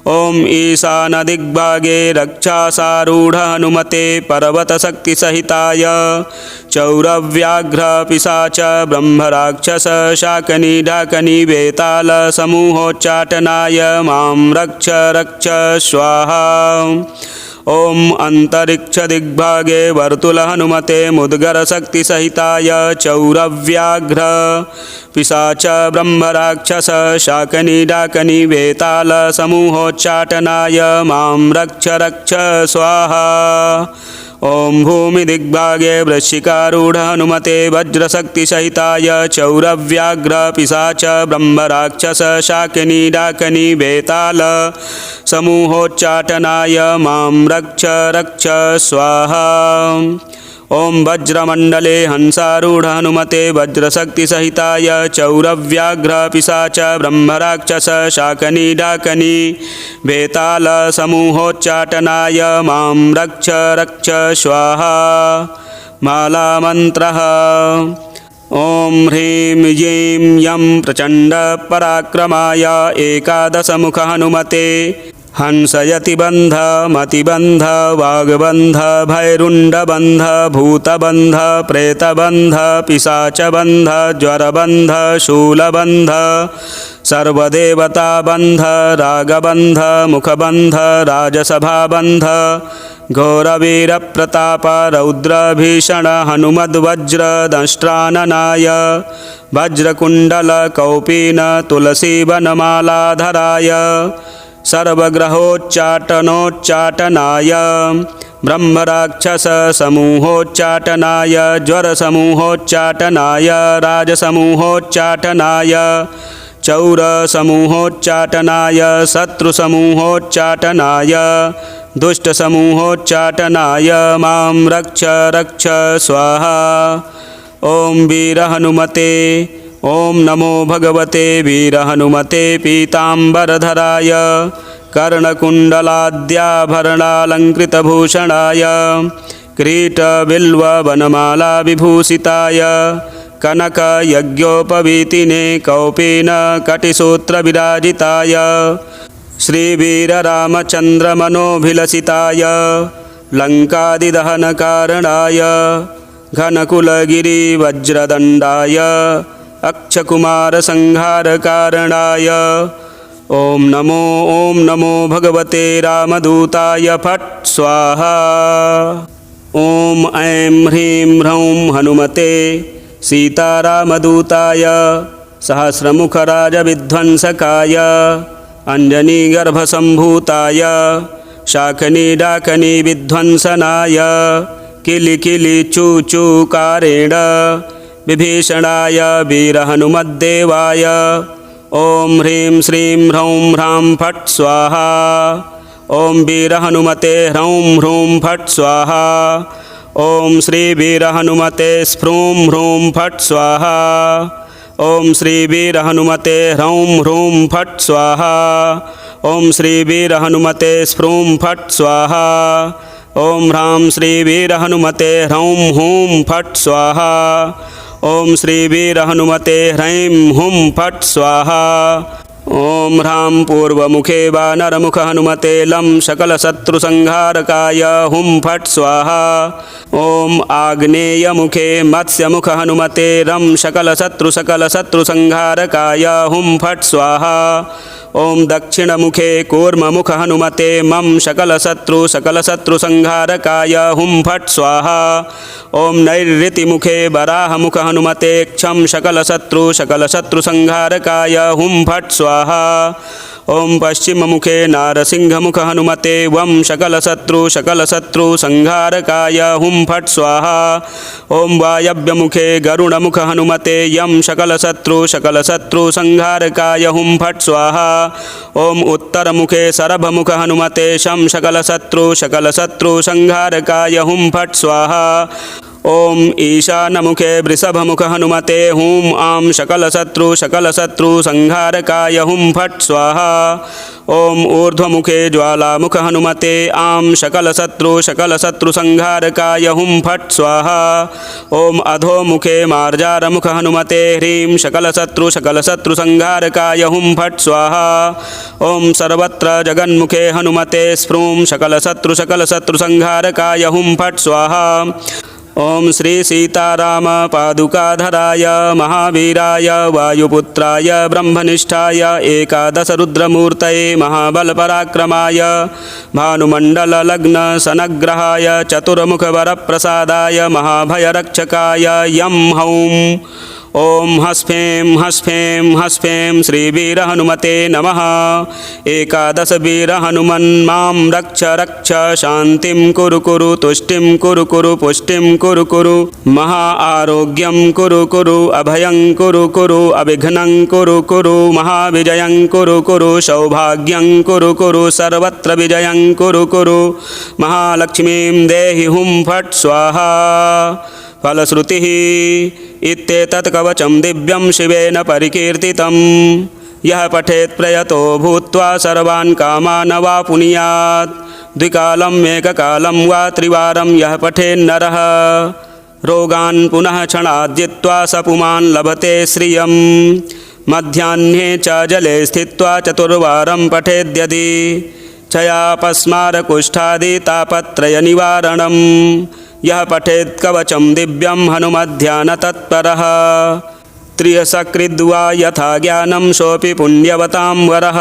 ओं ईशानदिग्भागे रक्षासारूढ हनुमते पर्वतशक्तिसहिताय चौरव्याघ्र पिशाच ब्रह्मराक्षस शाकिनी डाकिनी वेताल समूहोच्चाटनाय मां रक्ष रक्ष स्वाहा। ओं अंतरिक्षदिग्भागे वर्तुल हनुमते मुद्गरशक्तिसहिताय चौरव्याघ्र पिशाच ब्रह्मराक्षस शाकिनी डाकिनी वेताल समूहोच्चाटनाय मां रक्ष रक्ष स्वाहा। ओं भूमिदिग्भागे वृश्चिकारूढ हनुमते वज्रशक्तिसहिताय चौरव्याघ्र पिशाच ब्रह्मराक्षस शाकिनी डाकिनी वेताल समूहोच्चाटनाय मां रक्ष रक्ष स्वाहा। ओं वज्रमण्डले हंसारूढ हनुमते वज्रशक्तिसहिताय चौरव्याघ्र पिशाच ब्रह्मराक्षस शाकिनी डाकिनी वेताल समूहोच्चाटनाय मां रक्ष रक्ष स्वाहा। मालामन्त्रः ओं ह्रीं ह्रीं यं प्रचण्डपराक्रमाय एकादशमुख हनुमते हंसयतिबन्ध मतिबन्ध वाग्बन्ध भैरुण्डबन्ध भूतबन्ध प्रेतबन्ध पिशाचबन्ध ज्वरबन्ध शूलबन्ध सर्वदेवताबन्ध रागबन्ध मुखबन्ध राजसभाबन्ध घोरवीरप्रताप रौद्रभीषण हनुमद्वज्रदंष्ट्राननाय वज्रकुण्डल कौपीन तुलसीवनमालाधराय सर्वग्रहोच्चाटनोच्चाटनाय ब्रह्मराक्षस समूहोच्चाटनाय ज्वरसमूहोच्चाटनाय राजसमूहोच्चाटनाय चौरसमूहोच्चाटनाय शत्रुसमूहोच्चाटनाय दुष्टसमूहोच्चाटनाय मां रक्ष रक्ष स्वाहा। ओं वीरहनुमते ओं नमो भगवते वीरहनुमते पीताम्बरधराय कर्णकुण्डलाद्याभरणालङ्कृतभूषणाय किरीटबिल्ववनमालाविभूषिताय कनकयज्ञोपवीतिने कौपीनकटिसूत्रविराजिताय श्रीवीररामचन्द्रमनोभिलसिताय लङ्कादिदहनकारणाय घनकुलगिरिवज्रदण्डाय अक्षकुमारसंहारकारणाय ओं नमो भगवते रामदूताय फट् स्वाहा। ओं ऐं ह्रीं ह्रौं हनुमते सीतारामदूताय सहस्रमुखराजविध्वंसकाय अंजनीगर्भसम्भूताय शाकिनी डाकिनी विध्वंसनाय किलिकिलिचूचूकारेण विभीषणाय वीरहनुमद्देवाय ओं ह्रीं श्रीं ह्रौं ह्रां फट् स्वाहा। ओं वीरहनुमते ह्रौं ह्रूं फट् स्वाहा। ओं श्रीवीरहनुमते स्फ्रूं ह्रूं फट् स्वाहा। ओं श्रीवीरहनुमते ह्रौं ह्रूं फट् स्वाहा। ओं श्रीवीरहनुमते स्फ्रूं फट् स्वाहा। ओं ह्रां श्रीवीरहनुमते ह्रौं हूं फट् स्वाहा। ओं श्रीवीरहनुमते ह्रैं हुं फट् स्वाहा। ॐ ह्रां पूर्वमुखे वानरमुख हनुमते लं सकलशत्रुसंहारकाय हुं फट् स्वाहा। ॐ आग्नेयमुखे मत्स्यमुख हनुमते रं सकलशत्रुसंहारकाय हुं फट् स्वाहा। ॐ दक्षिणमुखे कूर्ममुख हनुमते मं सकलशत्रुसंहारकाय हुं फट् स्वाहा। ॐ नैऋतिमुखे वराहमुख हनुमते क्षं सकलशत्रुसंहारकाय हुं फट् स्वाहा। ॐ पश्चिममुखे नारसिंहमुख हनुमते वं सकलशत्रुसंहारकाय हुं फट् स्वाहा। ॐ वायव्यमुखे गरुडमुख हनुमते यं सकलशत्रुसंहारकाय हुं फट् स्वाहा। ॐ उत्तरमुखे शरभमुख हनुमते शं सकलशत्रुसंहारकाय हुं फट् स्वाहा। ॐ ईशानमुखे वृषभमुख हनुमते हुं आं सकलशत्रुसंहारकाय हुं फट् स्वाहा। ॐ ऊर्ध्वमुखे ज्वालामुख हनुमते आं सकलशत्रुसंहारकाय हुं फट् स्वाहा। ॐ अधोमुखे मार्जारमुख हनुमते ह्रीं सकलशत्रुसंहारकाय हुं फट् स्वाहा। ॐ सर्वत्र जगन्मुखे हनुमते स्फ्रूं सकलशत्रुसंहारकाय हुं फट् स्वाहा। ॐ श्री सीताराम पादुकाधराय महावीराय वायुपुत्राय ब्रह्मनिष्ठाय एकादश रुद्रमूर्तये महाबलपराक्रमाय भानुमण्डललग्न सनग्रहाय चतुर्मुखवरप्रसादाय महाभयरक्षकाय यं हौं ॐ हस्फें हस्फें हस्फें श्रीवीरहनुमते नमः। एकादश वीरहनुमन् मां रक्ष रक्ष शान्तिं कुरु कुरु तुष्टिं कुरु कुरु पुष्टिं कुरु कुरु महा आरोग्यं कुरु कुरु अभयं कुरु कुरु अविघ्नं कुरु कुरु महाविजयं कुरु कुरु सौभाग्यं कुरु कुरु सर्वत्र विजयं कुरु कुरु महालक्ष्मीं देहि हुं फट् स्वाहा। फलश्रुतिः इत्येतत् कवचं दिव्यं शिवेन परिकीर्तितं यः पठेत् प्रयतो भूत्वा सर्वान् कामान् वाप्नुयात्। द्विकालम् एककालं वा त्रिवारं यः पठेन्नरः रोगान् पुनः क्षणात् जित्वा स पुमान् लभते श्रियं। मध्याह्ने च जले स्थित्वा चतुर्वारं पठेद्यदि क्षयापस्मारकुष्ठादितापत्रयनिवारणम्। यः पठेत् कवचं दिव्यं हनुमध्यानतत्परः त्रियसकृद्वा यथा ज्ञानं सोऽपि पुण्यवतां वरः।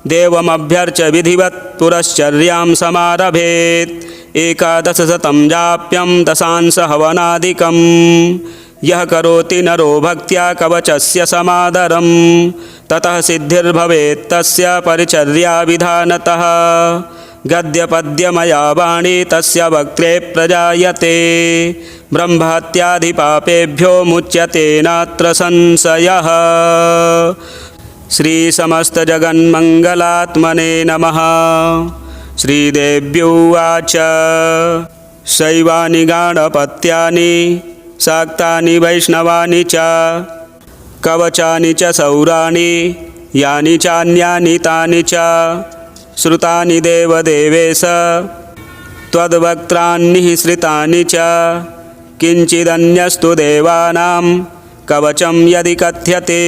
देवमभ्यर्च्य विधिवत् पुरश्चर्यां समारभेत् एकादशशतं जाप्यं दशांश हवनादिकं। यः करोति नरो भक्त्या कवचस्य समादरं ततः सिद्धिर्भवेत् तस्य परिचर्या विधानतः। गद्यपद्यमया वाणी तस्य वक्त्रे प्रजायते ब्रह्महत्यादिपापेभ्यो मुच्यते नात्र संशयः। श्रीसमस्तजगन्मङ्गलात्मने नमः। श्रीदेव्युवाच शैवानि गाणपत्यानि शाक्तानि वैष्णवानि च कवचानि च सौराणि यानि चान्यानि तानि च श्रुतानि देवदेवेश त्वद्वक्त्राण्यः श्रितानि च किञ्चिदन्यस्तु देवानां कवचं यदि कथ्यते।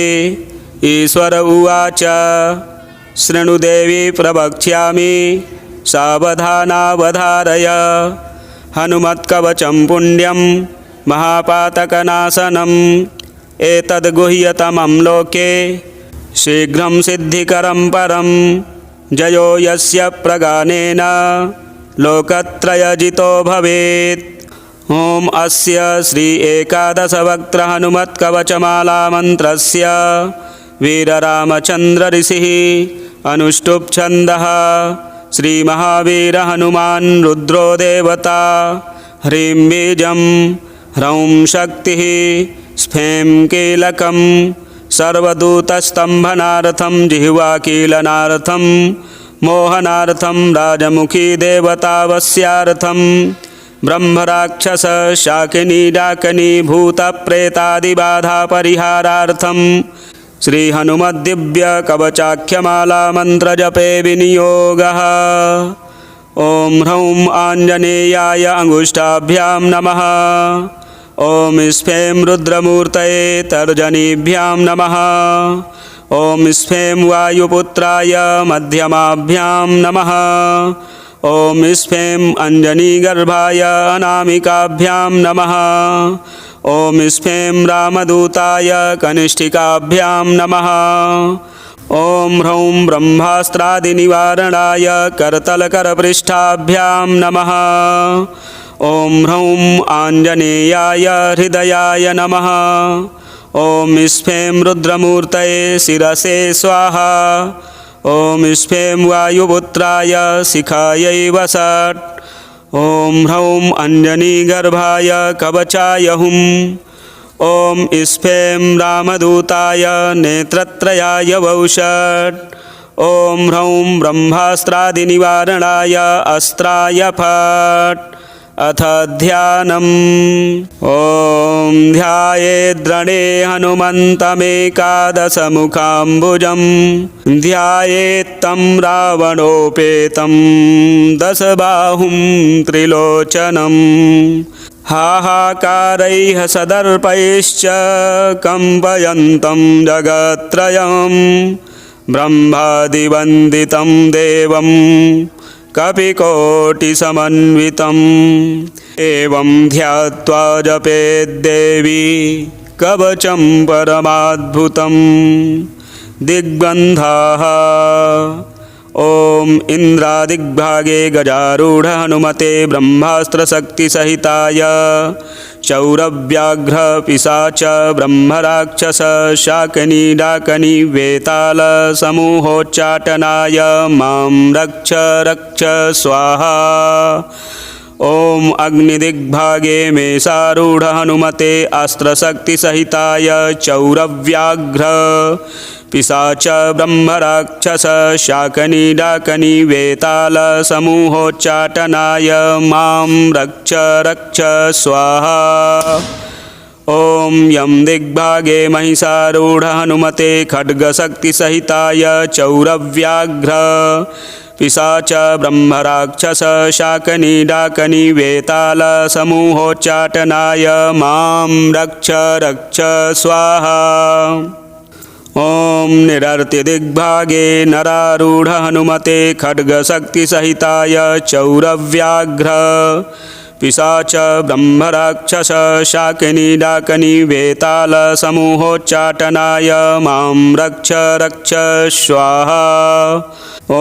ईश्वर उवाच शृणु देवी प्रवक्ष्यामि सावधानावधारय। हनुमत्कवचं पुण्यं महापातकनाशनम् एतद्गुह्यतमं लोके शीघ्रं सिद्धिकरं परं। जयो यस्य प्रगानेन लोकत्रयजितो भवेत्। ॐ अस्य श्री एकादशवक्त्र हनुमत्कवचमाला मन्त्रस्य वीररामचन्द्र ऋषिः अनुष्टुप् छन्दः। श्रीमहावीर हनुमान् रुद्रो देवता। ह्रीं बीजं ह्रौं शक्तिः स्फें कीलकं सर्वदूतस्तम्भनार्थं जिह्वाकीलनार्थं मोहनार्थं राजमुखी देवतावस्यार्थं ब्रह्मराक्षस शाकिनी डाकिनी भूतप्रेतादिबाधापरिहारार्थं श्रीहनुमद्दिव्यकवचाख्यमाला मन्त्रजपे विनियोगः। ॐ ह्रौं आञ्जनेयाय अङ्गुष्ठाभ्यां नमः। ॐ स्फें रुद्रमूर्तये तर्जनीभ्यां नमः। ॐ स्फें वायुपुत्राय मध्यमाभ्यां नमः। ॐ स्फें अञ्जनीगर्भाय अनामिकाभ्यां नमः। ॐ स्फें रामदूताय कनिष्ठिकाभ्यां नमः। ॐ ह्रौं ब्रह्मास्त्रादिनिवारणाय करतलकरपृष्ठाभ्यां नमः। ॐ ह्रौं आञ्जनेयाय हृदयाय नमः। ॐ स्फें रुद्रमूर्तये शिरसे स्वाहा। ॐ स्फें वायुपुत्राय शिखायै वसट्। ॐ ह्रौं अञ्जनीगर्भाय कवचाय हुम्। ॐ स्फें रामदूताय नेत्रत्रयाय वौषट्। ॐ ह्रौं ब्रह्मास्त्रादिनिवारणाय अस्त्राय फट्। अथ ध्यानम्। ॐ ध्यायेद्रणे हनुमन्तमेकादशमुखाम्बुजं ध्यायेत्तं रावणोपेतं दशबाहुं त्रिलोचनं हाहाकारैः सदर्पैश्च कम्पयन्तं जगत्त्रयं ब्रह्मादिवन्दितं देवं कपिकोटिसमन्वितम् एवं ध्यात्वा जपेद्देवी कवचं परमाद्भुतं दिग्बन्धाः। ॐ इन्द्रादिग्भागे गजारूढ हनुमते ब्रह्मास्त्रशक्तिसहिताय चौरव्याघ्र पिशाच ब्रह्मराक्षस शाकिनी डाकिनी वेताल समूहोच्चाटनाय मां रक्ष रक्ष स्वाहा। ॐ अग्निदिग्भागे मेषारूढ हनुमते अस्त्रशक्तिसहिताय चौरव्याघ्र पिशाच ब्रह्मराक्षस शाकिनी डाकिनी वेताल समूहोच्चाटनाय मां रक्ष रक्ष स्वाहा। ॐ यं दिग्भागे महिषारूढ हनुमते खड्गशक्तिसहिताय चौरव्याघ्र पिशाच ब्रह्मराक्षस शाकिनी डाकिनी वेताल समूहोच्चाटनाय मां रक्ष रक्ष स्वाहा। ॐ निरर्तिदिग्भागे नरारूढ हनुमते खड्गशक्तिसहिताय चौरव्याघ्र पिशाच ब्रह्मराक्षस शाकिनी डाकिनी वेताल समूहोच्चाटनाय मां रक्ष रक्ष स्वाहा। ॐ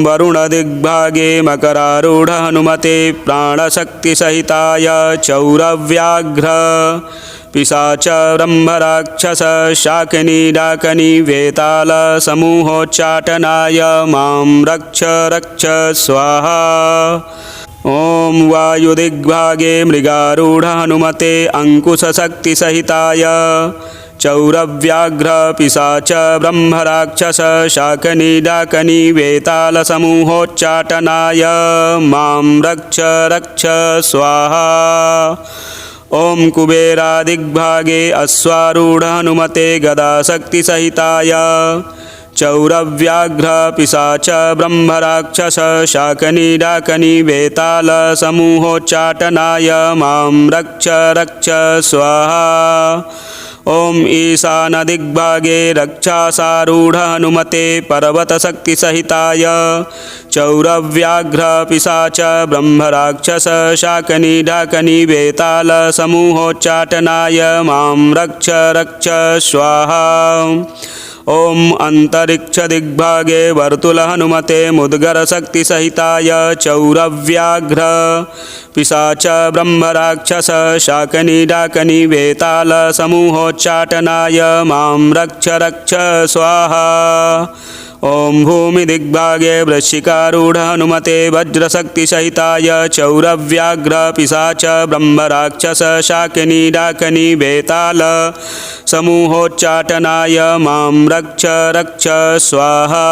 वरुणदिग्भागे मकरारूढ हनुमते प्राणशक्तिसहिताय चौरव्याघ्र पिशाच ब्रह्मराक्षस शाकिनी डाकिनी वेताल समूहोच्चाटनाय मां रक्ष रक्ष स्वाहा। ॐ वायुदिग्भागे मृगारूढ हनुमते अंकुशशक्तिसहिताय चौरव्याघ्र पिशाच ब्रह्मराक्षस शाकिनी डाकिनी वेताल समूहोच्चाटनाय मां रक्ष रक्ष स्वाहा। ॐ कुबेरादिग्भागे अश्वारूढ हनुमते गदाशक्तिसहिताय चौरव्याघ्र पिशाच ब्रह्मराक्षस शाकिनी डाकिनी वेताल समूहोच्चाटनाय मां रक्ष रक्ष स्वाहा। ॐ ईशानदिग्भागे रक्षासारूढ हनुमते पर्वतशक्तिसहिताय चौरव्याघ्र पिशाच ब्रह्मराक्षस शाकिनी डाकिनी वेताल समूहोच्चाटनाय मां रक्ष रक्ष स्वाहा। ॐ अन्तरिक्षदिग्भागे वर्तुल हनुमते मुद्गरशक्तिसहिताय चौरव्याघ्र पिशाच ब्रह्मराक्षस शाकिनी डाकिनी वेताल समूहोच्चाटनाय मां रक्ष रक्ष स्वाहा। ॐ भूमिदिग्भागे वृश्चिकारूढ हनुमते वज्रशक्तिसहिताय चौरव्याघ्र पिशाच ब्रह्मराक्षस शाकिनी डाकिनी वेताल समूहोच्चाटनाय मां रक्ष रक्ष स्वाहा।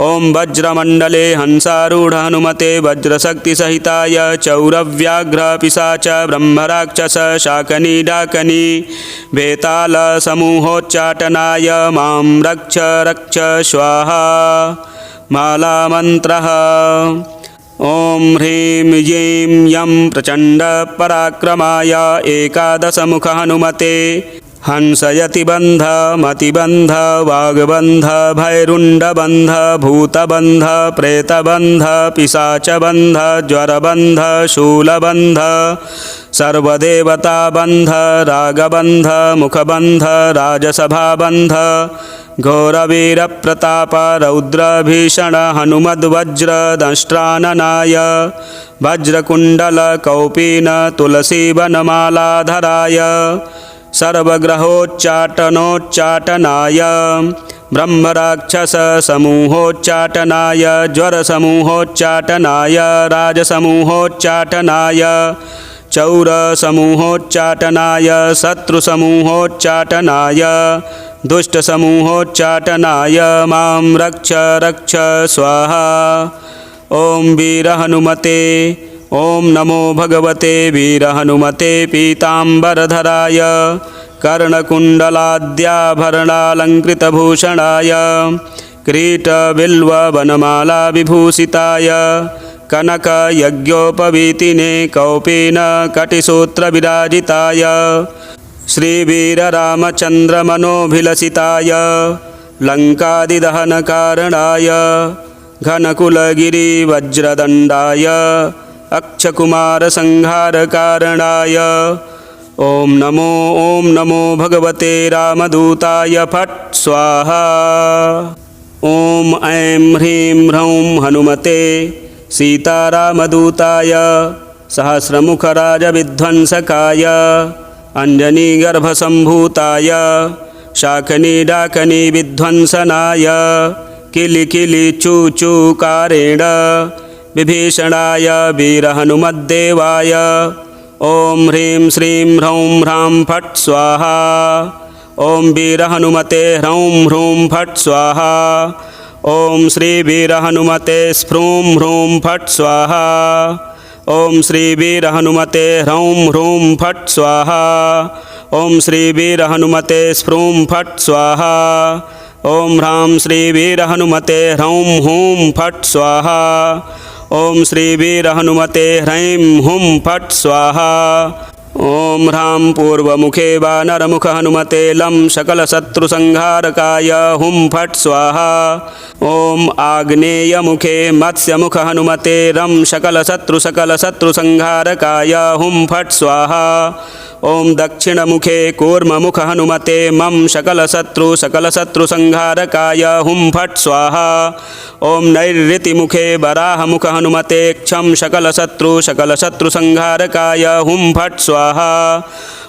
ॐ वज्रमण्डले हंसारूढ हनुमते वज्रशक्तिसहिताय चौरव्याघ्र पिशाच ब्रह्मराक्षस शाकिनी डाकिनी वेताल समूहोच्चाटनाय मां रक्ष रक्ष स्वाहा। मालामन्त्रः ॐ ह्रीं ह्रीं यं प्रचण्डपराक्रमाय एकादशमुख हनुमते हंसयतिबन्ध मतिबन्ध वाग्बन्ध भैरुण्डबन्ध भूतबन्ध प्रेतबन्ध पिशाचबन्ध ज्वरबन्ध शूलबन्ध सर्वदेवताबन्ध रागबन्ध मुखबन्ध राजसभाबन्ध घोरवीरप्रताप रौद्रभीषण हनुमद्वज्रदंष्ट्राननाय वज्रकुण्डलकौपीन तुलसीवनमालाधराय सर्वग्रहोच्चाटनोच्चाटनाय ब्रह्मराक्षसमूहोच्चाटनाय ज्वरसमूहोच्चाटनाय राजसमूहोच्चाटनाय चौरसमूहोच्चाटनाय शत्रुसमूहोच्चाटनाय दुष्टसमूहोच्चाटनाय मां रक्ष रक्ष स्वाहा। ओं वीरहनुमते ओं नमो भगवते वीरहनुमते पीताम्बरधराय कर्णकुण्डलाद्याभरणालङ्कृतभूषणाय किरीटबिल्ववनमालाविभूषिताय कनकयज्ञोपवीतिने कौपीनकटिसूत्रविराजिताय श्रीवीररामचन्द्रमनोभिलसिताय लङ्कादिदहनकारणाय घनकुलगिरिवज्रदण्डाय अक्षकुमारसंहारकारणाय ओं नमो भगवते रामदूताय फट् स्वाहा। ओं ऐं ह्रीं ह्रौं हनुमते सीतारामदूताय सहस्रमुखराजविध्वंसकाय अंजनीगर्भसम्भूताय शाकनी विध्वंसनाय किलिकिलिचूचूकारेण विभीषणाय वीरहनुमद्देवाय ओं ह्रीं श्रीं ह्रौं ह्रां फट् स्वाहा। ओं वीरहनुमते ह्रौं ह्रूं फट् स्वाहा। ओं श्रीवीरहनुमते स्फ्रूं ह्रूं फट् स्वाहा। ओं श्रीवीरहनुमते ह्रौं ह्रूं फट् स्वाहा। ओं श्रीवीरहनुमते स्फ्रूं फट् स्वाहा। ओं ह्रां श्रीवीरहनुमते ह्रौं हूं फट् स्वाहा। ओं श्रीवीरहनुमते ह्रैं हुं फट् स्वाहा। ओं ह्रां पूर्वमुखे वानरमुख हनुमते लं सकलशत्रुसंहारकाय हुं फट् स्वाहा। ओं आग्नेयमुखे मत्स्यमुख हनुमते रं सकलशत्रुसंहारकाय हुं फट् स्वाहा। ओं दक्षिणमुखे कूर्ममुख हनुमते मं सकलशत्रुसंहारकाय हुं फट् स्वाहा। ओं नैऋतिमुखे वराहमुख हनुमते क्षं सकलशत्रुसंहारकाय हुं फट् स्वाहा।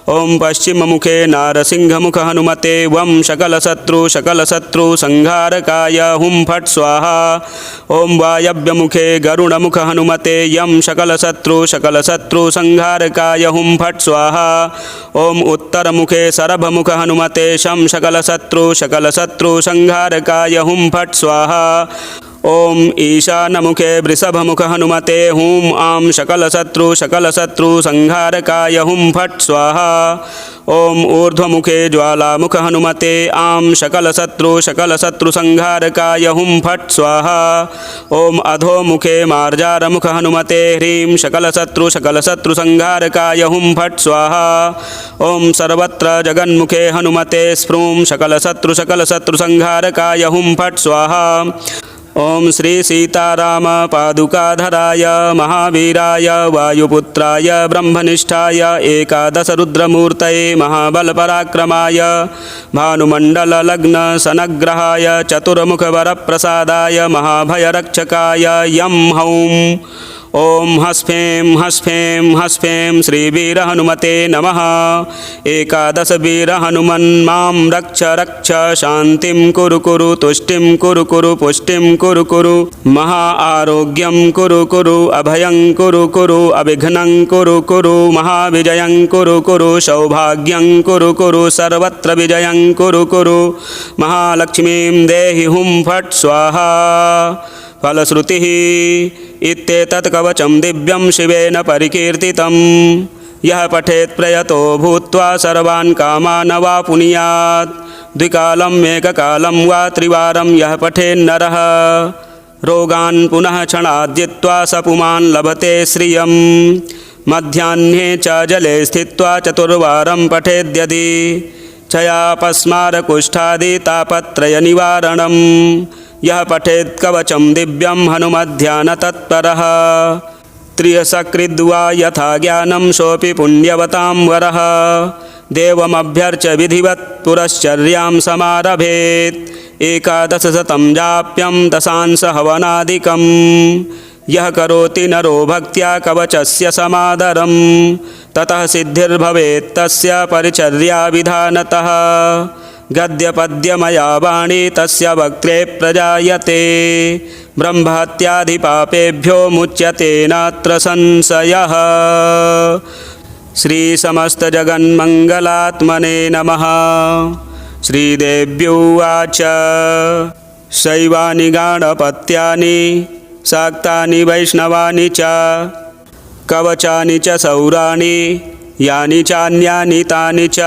ओं पश्चिममुखे नारसिंहमुख हनुमते वं सकलशत्रुसंहारकाय हुं फट् स्वाहा। ओं वायव्यमुखे गरुडमुख हनुमते यं सकलशत्रुसंहारकाय हुं फट् स्वाहा। ओं उत्तरमुखे शरभमुख हनुमते शं सकलशत्रुसंहारकाय हुं फट् स्वाहा। ओं ईशानमुखे वृषभमुख हनुमते हूं आं सकलशत्रुसंहारकाय हुं फट् स्वाहा। ओं ऊर्ध्वमुखे ज्वालामुख हनुमते आं सकलशत्रुसंहारकाय हुं फट् स्वाहा। ओं अधोमुखे मार्जारमुख हनुमते ह्रीं सकलशत्रुसंहारकाय हुं फट् स्वाहा। ओं सर्वत्र जगन्मुखे हनुमते स्फ्रूं सकलशत्रुसंहारकाय हुं फट् स्वाहा। ओं श्री सीताराम पादुकाधराय महावीराय वायुपुत्राय ब्रह्मनिष्ठाय एकादश रुद्रमूर्तये महाबलपराक्रमाय भानुमण्डललग्न सनग्रहाय चतुर्मुखवरप्रसादाय महाभयरक्षकाय यं हौं ओं हस्फें हस्फें हस्फें श्रीवीरहनुमते नमः। एकादश वीरहनुमन् मां रक्ष रक्ष शान्तिं कुरु कुरु तुष्टिं कुरु कुरु पुष्टिं कुरु कुरु महा आरोग्यं कुरु कुरु अभयं कुरु कुरु अविघ्नं कुरु कुरु महाविजयं कुरु कुरु सौभाग्यं कुरु कुरु सर्वत्र विजयं कुरु कुरु महालक्ष्मीं देहि हुं फट् स्वाहा। फलश्रुतिः इत्येतत् कवचं दिव्यं शिवेन परिकीर्तितं यः पठेत् प्रयतो भूत्वा सर्वान् कामान् वाप्नुयात्। द्विकालं एककालं वा त्रिवारं यः पठेन्नरः रोगान् पुनः क्षणात् जित्वा स पुमान् लभते श्रियं। मध्याह्ने च जले स्थित्वा चतुर्वारं पठेद्यदि क्षयापस्मारकुष्ठादितापत्रयनिवारणं यः पठेत् कवचं दिव्यं हनुमध्यानतत्परः त्रियसकृद्वा यथा ज्ञानं सोऽपि पुण्यवतां वरः देवमभ्यर्च्य विधिवत् पुरश्चर्यां समारभेत् एकादशशतं जाप्यं दशांश हवनादिकं यः करोति नरो भक्त्या कवचस्य समादरं ततः सिद्धिर्भवेत् तस्य परिचर्या विधानतः गद्यपद्यमया वाणी तस्य वक्त्रे प्रजायते ब्रह्महत्यादिपापेभ्यो मुच्यते नात्र संशयः। श्रीसमस्तजगन्मङ्गलात्मने नमः। श्रीदेव्युवाच शैवानि गाणपत्यानि शाक्तानि वैष्णवानि च कवचानि च सौराणि यानि चान्यानि तानि च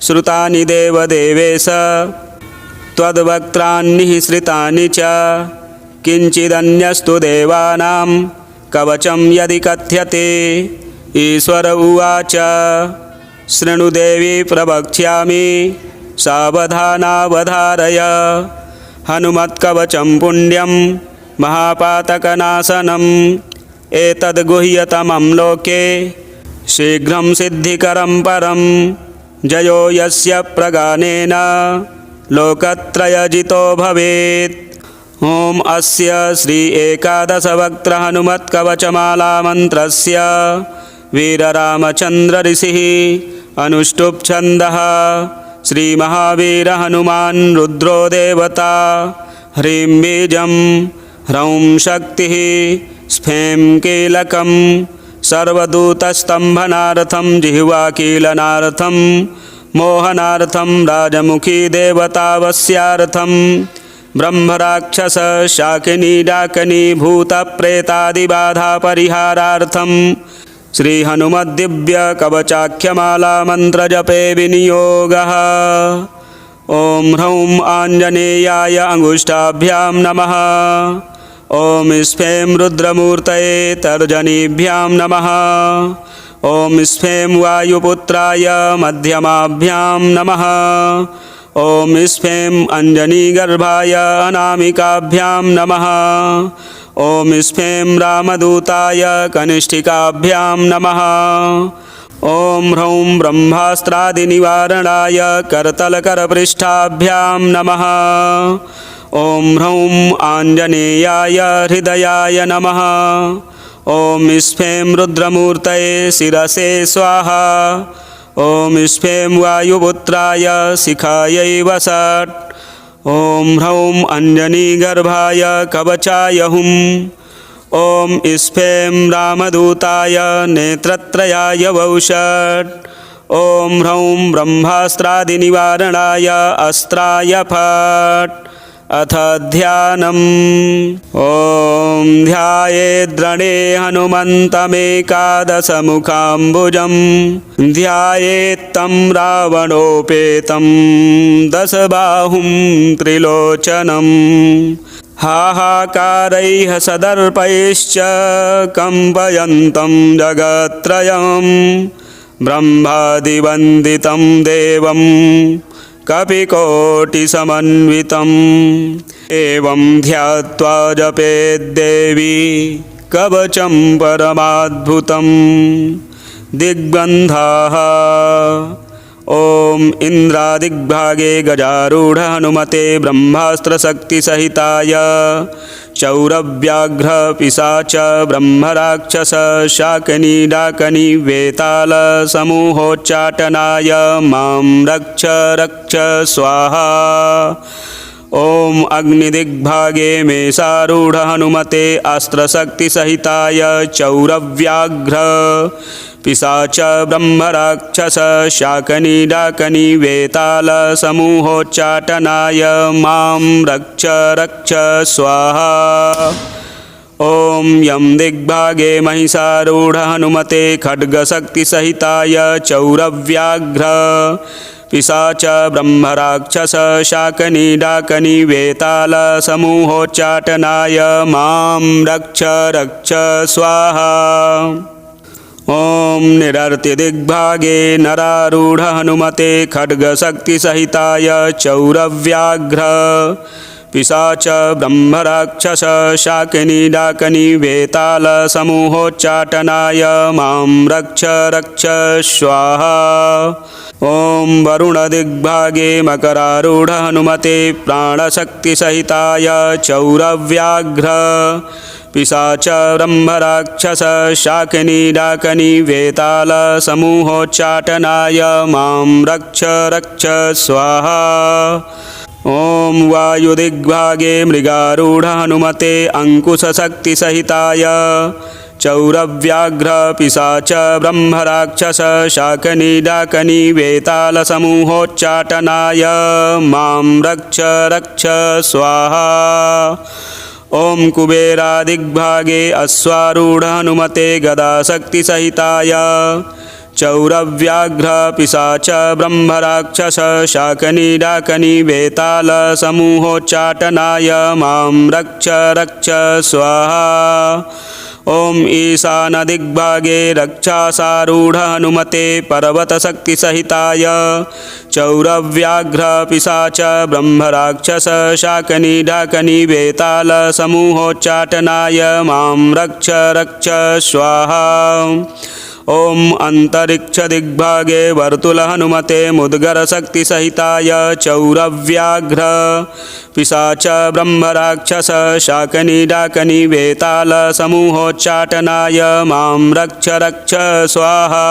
श्रुतानि देवदेवेश त्वद्वक्त्रान्निः श्रितानि च किञ्चिदन्यस्तु देवानां कवचं यदि कथ्यते। ईश्वर उवाच शृणु देवी प्रवक्ष्यामि सावधानावधारय हनुमत्कवचं पुण्यं महापातकनाशनम् एतद्गुह्यतमं लोके शीघ्रं सिद्धिकरं परं जयो यस्य प्रगानेन लोकत्रयजितो भवेत्। ॐ अस्य श्री एकादशवक्त्र हनुमत्कवचमालामन्त्रस्य वीररामचन्द्र ऋषिः अनुष्टुप् छन्दः श्रीमहावीर हनुमान् रुद्रो देवता ह्रीं बीजं ह्रौं शक्तिः स्फें कीलकं सर्वदूतस्तम्भनार्थं जिह्वाकीलनार्थं मोहनार्थं राजमुखी देवतावस्यार्थं ब्रह्मराक्षस शाकिनी डाकिनी भूतप्रेतादिबाधापरिहारार्थं श्रीहनुमद्दिव्यकवचाख्यमालामन्त्रजपे विनियोगः। ॐ ह्रौं आञ्जनेयाय अङ्गुष्ठाभ्यां नमः। ॐ स्फें रुद्रमूर्तये तर्जनीभ्यां नमः। ॐ स्फें वायुपुत्राय मध्यमाभ्यां नमः। ॐ स्फें अञ्जनीगर्भाय अनामिकाभ्यां नमः। ॐ स्फें रामदूताय कनिष्ठिकाभ्यां नमः। ॐ ह्रौं ब्रह्मास्त्रादिनिवारणाय करतलकरपृष्ठाभ्यां नमः। ॐ ह्रौं आञ्जनेयाय हृदयाय नमः। ॐ स्फें रुद्रमूर्तये शिरसे स्वाहा। ॐ स्फें वायुपुत्राय शिखायै वषट्। ॐ ह्रौं अञ्जनीगर्भाय कवचाय हुं। ॐ स्फें रामदूताय नेत्रत्रयाय वौषट्। ॐ ह्रौं ब्रह्मास्त्रादिनिवारणाय अस्त्राय फट्। अथ ध्यानम्। ॐ ध्यायेद्रणे हनुमन्तमेकादशमुखाम्बुजं ध्यायेत्तं रावणोपेतं दशबाहुं त्रिलोचनं हाहाकारैः सदर्पैश्च कम्पयन्तं जगत्त्रयं ब्रह्मादिवन्दितं देवं कपिकोटिसमन्वितम् एवं ध्यात्वा जपेद्देवी कवचं परमाद्भुतं दिग्बन्धाः। ॐ इन्द्रादिग्भागे गजारूढ हनुमते ब्रह्मास्त्रशक्तिसहिताय चौरव्याघ्र पिशाच ब्रह्मराक्षस शाकिनी डाकिनी वेताल समूहोच्चाटनाय मां रक्ष रक्ष स्वाहा। ॐ अग्निदिग्भागे मेषारूढ हनुमते अस्त्रशक्तिसहिताय चौरव्याघ्र पिशाच ब्रह्मराक्षस शाकिनी डाकिनी वेताल समूहोच्चाटनाय मां रक्ष रक्ष स्वाहा। ॐ यं दिग्भागे महिषारूढ हनुमते खड्गशक्तिसहिताय चौरव्याघ्र पिशाच ब्रह्मराक्षस शाकिनी डाकिनी वेताल समूहोच्चाटनाय मां रक्ष रक्ष स्वाहा। ॐ निरर्तिदिग्भागे नरारूढ हनुमते खड्गशक्तिसहिताय चौरव्याघ्र पिशाच ब्रह्मराक्षस शाकिनी डाकिनी वेताल समूहोच्चाटनाय मां रक्ष रक्ष स्वाहा। ॐ वरुणदिग्भागे मकरारूढ हनुमते प्राणशक्तिसहिताय चौरव्याघ्र पिशाच ब्रह्मराक्षस शाकिनी डाकिनी वेताल समूहोच्चाटनाय मां रक्ष रक्ष स्वाहा। ॐ वायुदिग्भागे मृगारूढ हनुमते अंकुशशक्तिसहिताय चौरव्याघ्र पिशाच ब्रह्मराक्षस शाकिनी डाकिनी वेताल समूहोच्चाटनाय मां रक्ष रक्ष स्वाहा। ॐ कुबेरादिग्भागे अश्वारूढ हनुमते गदाशक्तिसहिताय चौरव्याघ्र पिशाच ब्रह्मराक्षस शाकिनी डाकिनी वेताल समूहोच्चाटनाय मां रक्ष रक्ष स्वाहा। ॐ ईशानदिग्भागे रक्षासारूढ हनुमते पर्वतशक्तिसहिताय चौरव्याघ्र पिशाच ब्रह्मराक्षस शाकिनी डाकिनी वेताल समूहोच्चाटनाय मां रक्ष रक्ष स्वाहा। ॐ अन्तरिक्षदिग्भागे वर्तुल हनुमते मुद्गरशक्तिसहिताय चौरव्याघ्र पिशाच ब्रह्मराक्षस शाकिनी डाकिनी वेताल समूहोच्चाटनाय मां रक्ष रक्ष स्वाहा।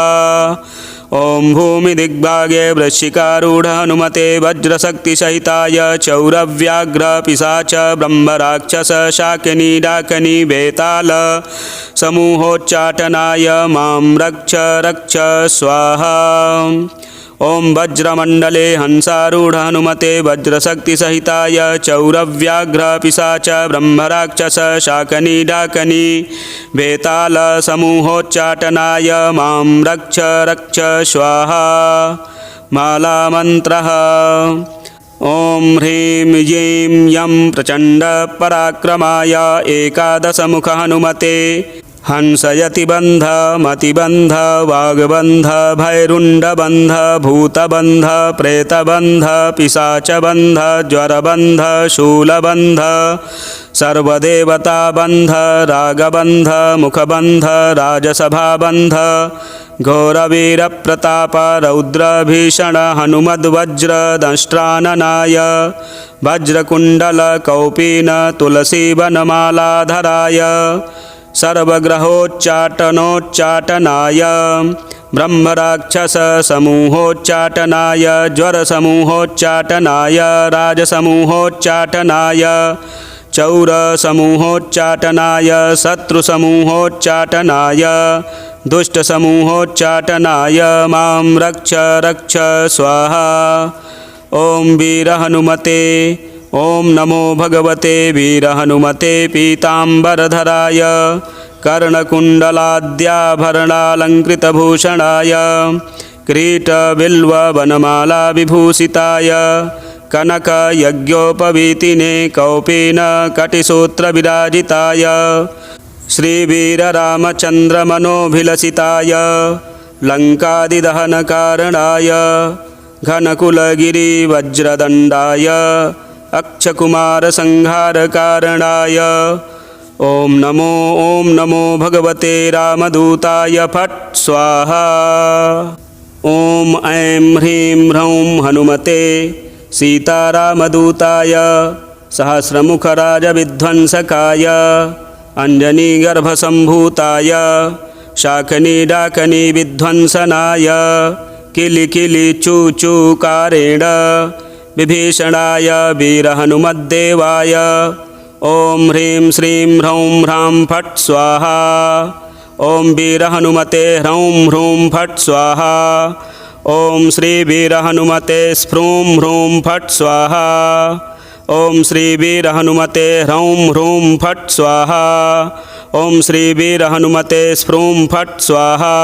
ॐ भूमिदिग्भागे वृश्चिकारूढ हनुमते वज्रशक्तिसहिताय चौरव्याघ्र पिशाच ब्रह्मराक्षस शाकिनी डाकिनी वेताल समूहोच्चाटनाय मां रक्ष रक्ष स्वाहा। ॐ वज्रमण्डले हंसारूढ हनुमते वज्रशक्तिसहिताय चौरव्याघ्र पिशाच ब्रह्मराक्षस शाकिनी डाकिनी वेताल समूहोच्चाटनाय मां रक्ष रक्ष स्वाहा। मालामन्त्रः ॐ ह्रीं ह्रीं यं प्रचण्डपराक्रमाय एकादशमुख हनुमते हंसयतिबन्ध मतिबन्ध वाग्बन्ध भैरुण्डबन्ध भूतबन्ध प्रेतबन्ध पिशाचबन्ध ज्वरबन्ध शूलबन्ध सर्वदेवताबन्ध रागबन्ध मुखबन्ध राजसभाबन्ध घोरवीरप्रताप रौद्रभीषण हनुमद्वज्रदंष्ट्राननाय वज्रकुण्डल कौपीन तुलसीवनमालाधराय सर्वग्रहोच्चाटनोच्चाटनाय ब्रह्मराक्षस समूहोच्चाटनाय ज्वरसमूहोच्चाटनाय राजसमूहोच्चाटनाय चौरसमूहोच्चाटनाय शत्रुसमूहोच्चाटनाय दुष्टसमूहोच्चाटनाय मां रक्ष रक्ष स्वाहा। ॐ वीरहनुमते ॐ नमो भगवते वीरहनुमते पीताम्बरधराय कर्णकुण्डलाद्याभरणालङ्कृतभूषणाय किरीटबिल्ववनमाला विभूषिताय कनकयज्ञोपवीतिने कौपीन कटिसूत्रविराजिताय श्रीवीररामचन्द्रमनोभिलसिताय लङ्कादिदहनकारणाय घनकुलगिरिवज्रदण्डाय अक्षकुमारसंहारकारणाय ॐ नमो भगवते रामदूताय फट् स्वाहा। ॐ ऐं ह्रीं ह्रौं हनुमते सीतारामदूताय सहस्रमुखराजविध्वंसकाय अञ्जनीगर्भसम्भूताय शाकिनी डाकिनी विध्वंसनाय किलिकिलिचूचूकारेण विभीषणाय वीरहनुमद्देवाय ॐ ह्रीं श्रीं ह्रौं ह्रां फट् स्वाहा। ॐ वीरहनुमते ह्रौं ह्रूं फट् स्वाहा। ॐ श्रीवीरहनुमते स्फ्रूं ह्रूं फट् स्वाहा। ॐ श्रीवीरहनुमते ह्रौं ह्रूं फट् स्वाहा। ॐ श्रीवीरहनुमते स्फ्रूं फट् स्वाहा।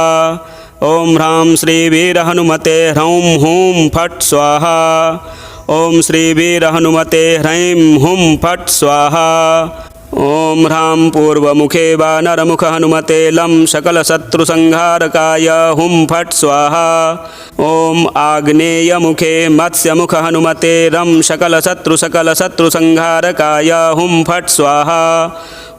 ॐ ह्रां श्रीवीरहनुमते ह्रौं हूं फट् स्वाहा। ॐ श्रीवीरहनुमते ह्रैं हुं फट् स्वाहा। ॐ ह्रां पूर्वमुखे वानरमुख हनुमते लं सकलशत्रुसंहारकाय हुं फट् स्वाहा। ॐ आग्नेयमुखे मत्स्यमुख हनुमते रं सकलशत्रुसंहारकाय हुं फट् स्वाहा।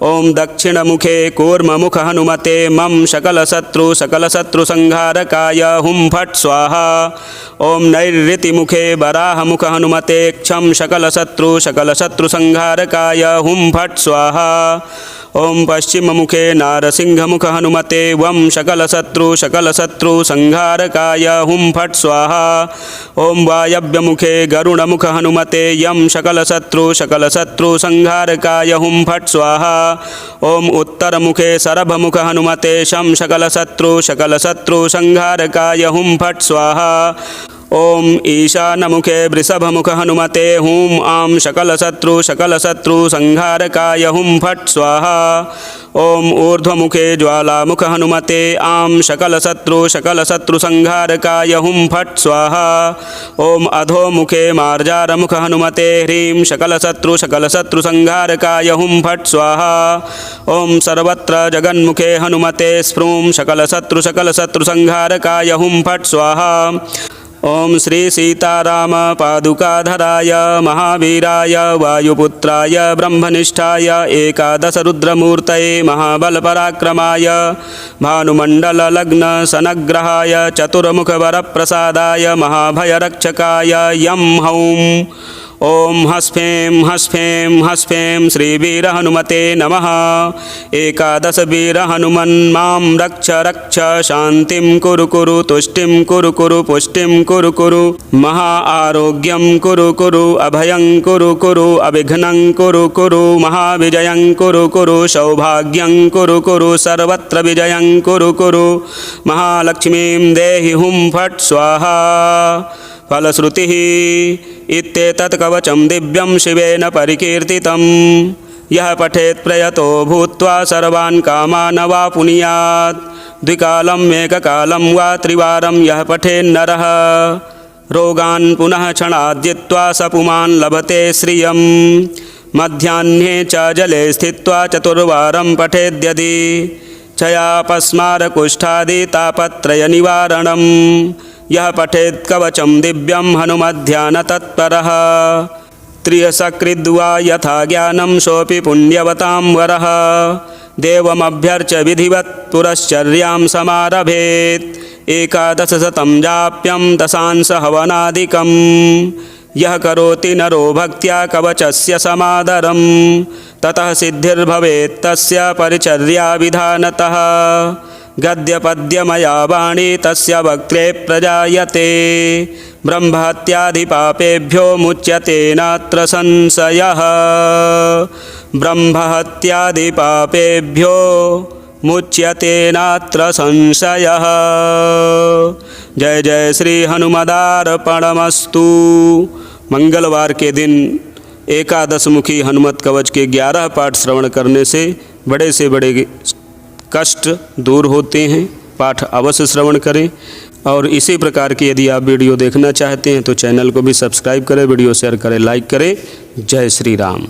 ॐ दक्षिणमुखे कूर्ममुख हनुमते मं सकलशत्रुसंहारकाय हुं फट् स्वाहा। ॐ नैऋतिमुखे वराहमुख हनुमते क्षं सकलशत्रुसंहारकाय हुं फट् स्वाहा। ॐ पश्चिममुखे नारसिंहमुख हनुमते वं सकलशत्रुसंहारकाय हुं फट् स्वाहा। ॐ वायव्यमुखे गरुडमुख हनुमते यं सकलशत्रुसंहारकाय हुं फट् स्वाहा। ॐ उत्तरमुखे शरभमुख हनुमते शं सकलशत्रुसंहारकाय हुं फट् स्वाहा। ॐ ईशानमुखे वृषभमुख हनुमते हुं आं सकलशत्रुसंहारकाय हुं फट् स्वाहा। ॐ ऊर्ध्वमुखे ज्वालामुख हनुमते आं सकलशत्रुसंहारकाय हुं फट् स्वाहा। ॐ अधोमुखे मार्जारमुख हनुमते ह्रीं सकलशत्रुसंहारकाय हुं फट् स्वाहा। ॐ सर्वत्र जगन्मुखे हनुमते स्फ्रूं सकलशत्रुसंहारकाय हुं फट् स्वाहा। ॐ श्री सीताराम पादुकाधराय महावीराय वायुपुत्राय ब्रह्मनिष्ठाय एकादशरुद्रमूर्तये महाबलपराक्रमाय भानुमण्डललग्न सनग्रहाय चतुर्मुखवरप्रसादाय महाभयरक्षकाय यं हौं ॐ हस्फें हस्फें हस्फें श्रीवीरहनुमते नमः। एकादशवीरहनुमन् मां रक्ष रक्ष शान्तिं कुरु कुरु तुष्टिं कुरु कुरु पुष्टिं कुरु कुरु महा आरोग्यं कुरु कुरु अभयं कुरु कुरु अविघ्नं कुरु कुरु महाविजयं कुरु कुरु सौभाग्यं कुरु कुरु सर्वत्र विजयं कुरु कुरु महालक्ष्मीं देहि हुं फट् स्वाहा। फलश्रुतिः इत्येतत् कवचं दिव्यं शिवेन परिकीर्तितं यः पठेत् प्रयतो भूत्वा सर्वान् कामान् वाप्नुयात्। द्विकालं एककालं वा त्रिवारं यः पठेन्नरः रोगान् पुनः क्षणात् जित्वा स पुमान् लभते श्रियम्। मध्याह्ने च जले स्थित्वा चतुर्वारं पठेद्यदि क्षयापस्मारकुष्ठादि तापत्रयनिवारणम्। यः पठेत् कवचं दिव्यं हनुमध्यानतत्परः त्रियसकृद्वा यथा ज्ञानं सोऽपि पुण्यवतां वरः। देवमभ्यर्च्य विधिवत् पुरश्चर्यां समारभेत् एकादशशतं जाप्यं दशांश हवनादिकं। यः करोति नरो भक्त्या कवचस्य समादरं ततः सिद्धिर्भवेत् तस्य परिचर्या विधानतः। गद्यपद्यमया वाणी तस्य वक्त्रे प्रजायते ब्रह्महत्यादिपापेभ्यो मुच्यते नात्र संशयः। ब्रह्महत्यादिपापेभ्यो मुच्यते नात्र संशयः। जय जय श्री हनुमदार्पणमस्तु। मंगलवार के दिन एकादशमुखी हनुमत कवच के 11 पाठ श्रवण करने से बड़े से बड़े कष्ट दूर होते हैं। पाठ अवश्य श्रवण करें। और इसी प्रकार की यदि आप वीडियो देखना चाहते हैं तो चैनल को भी सब्सक्राइब करें, वीडियो शेयर करें, लाइक करें। जय श्री राम।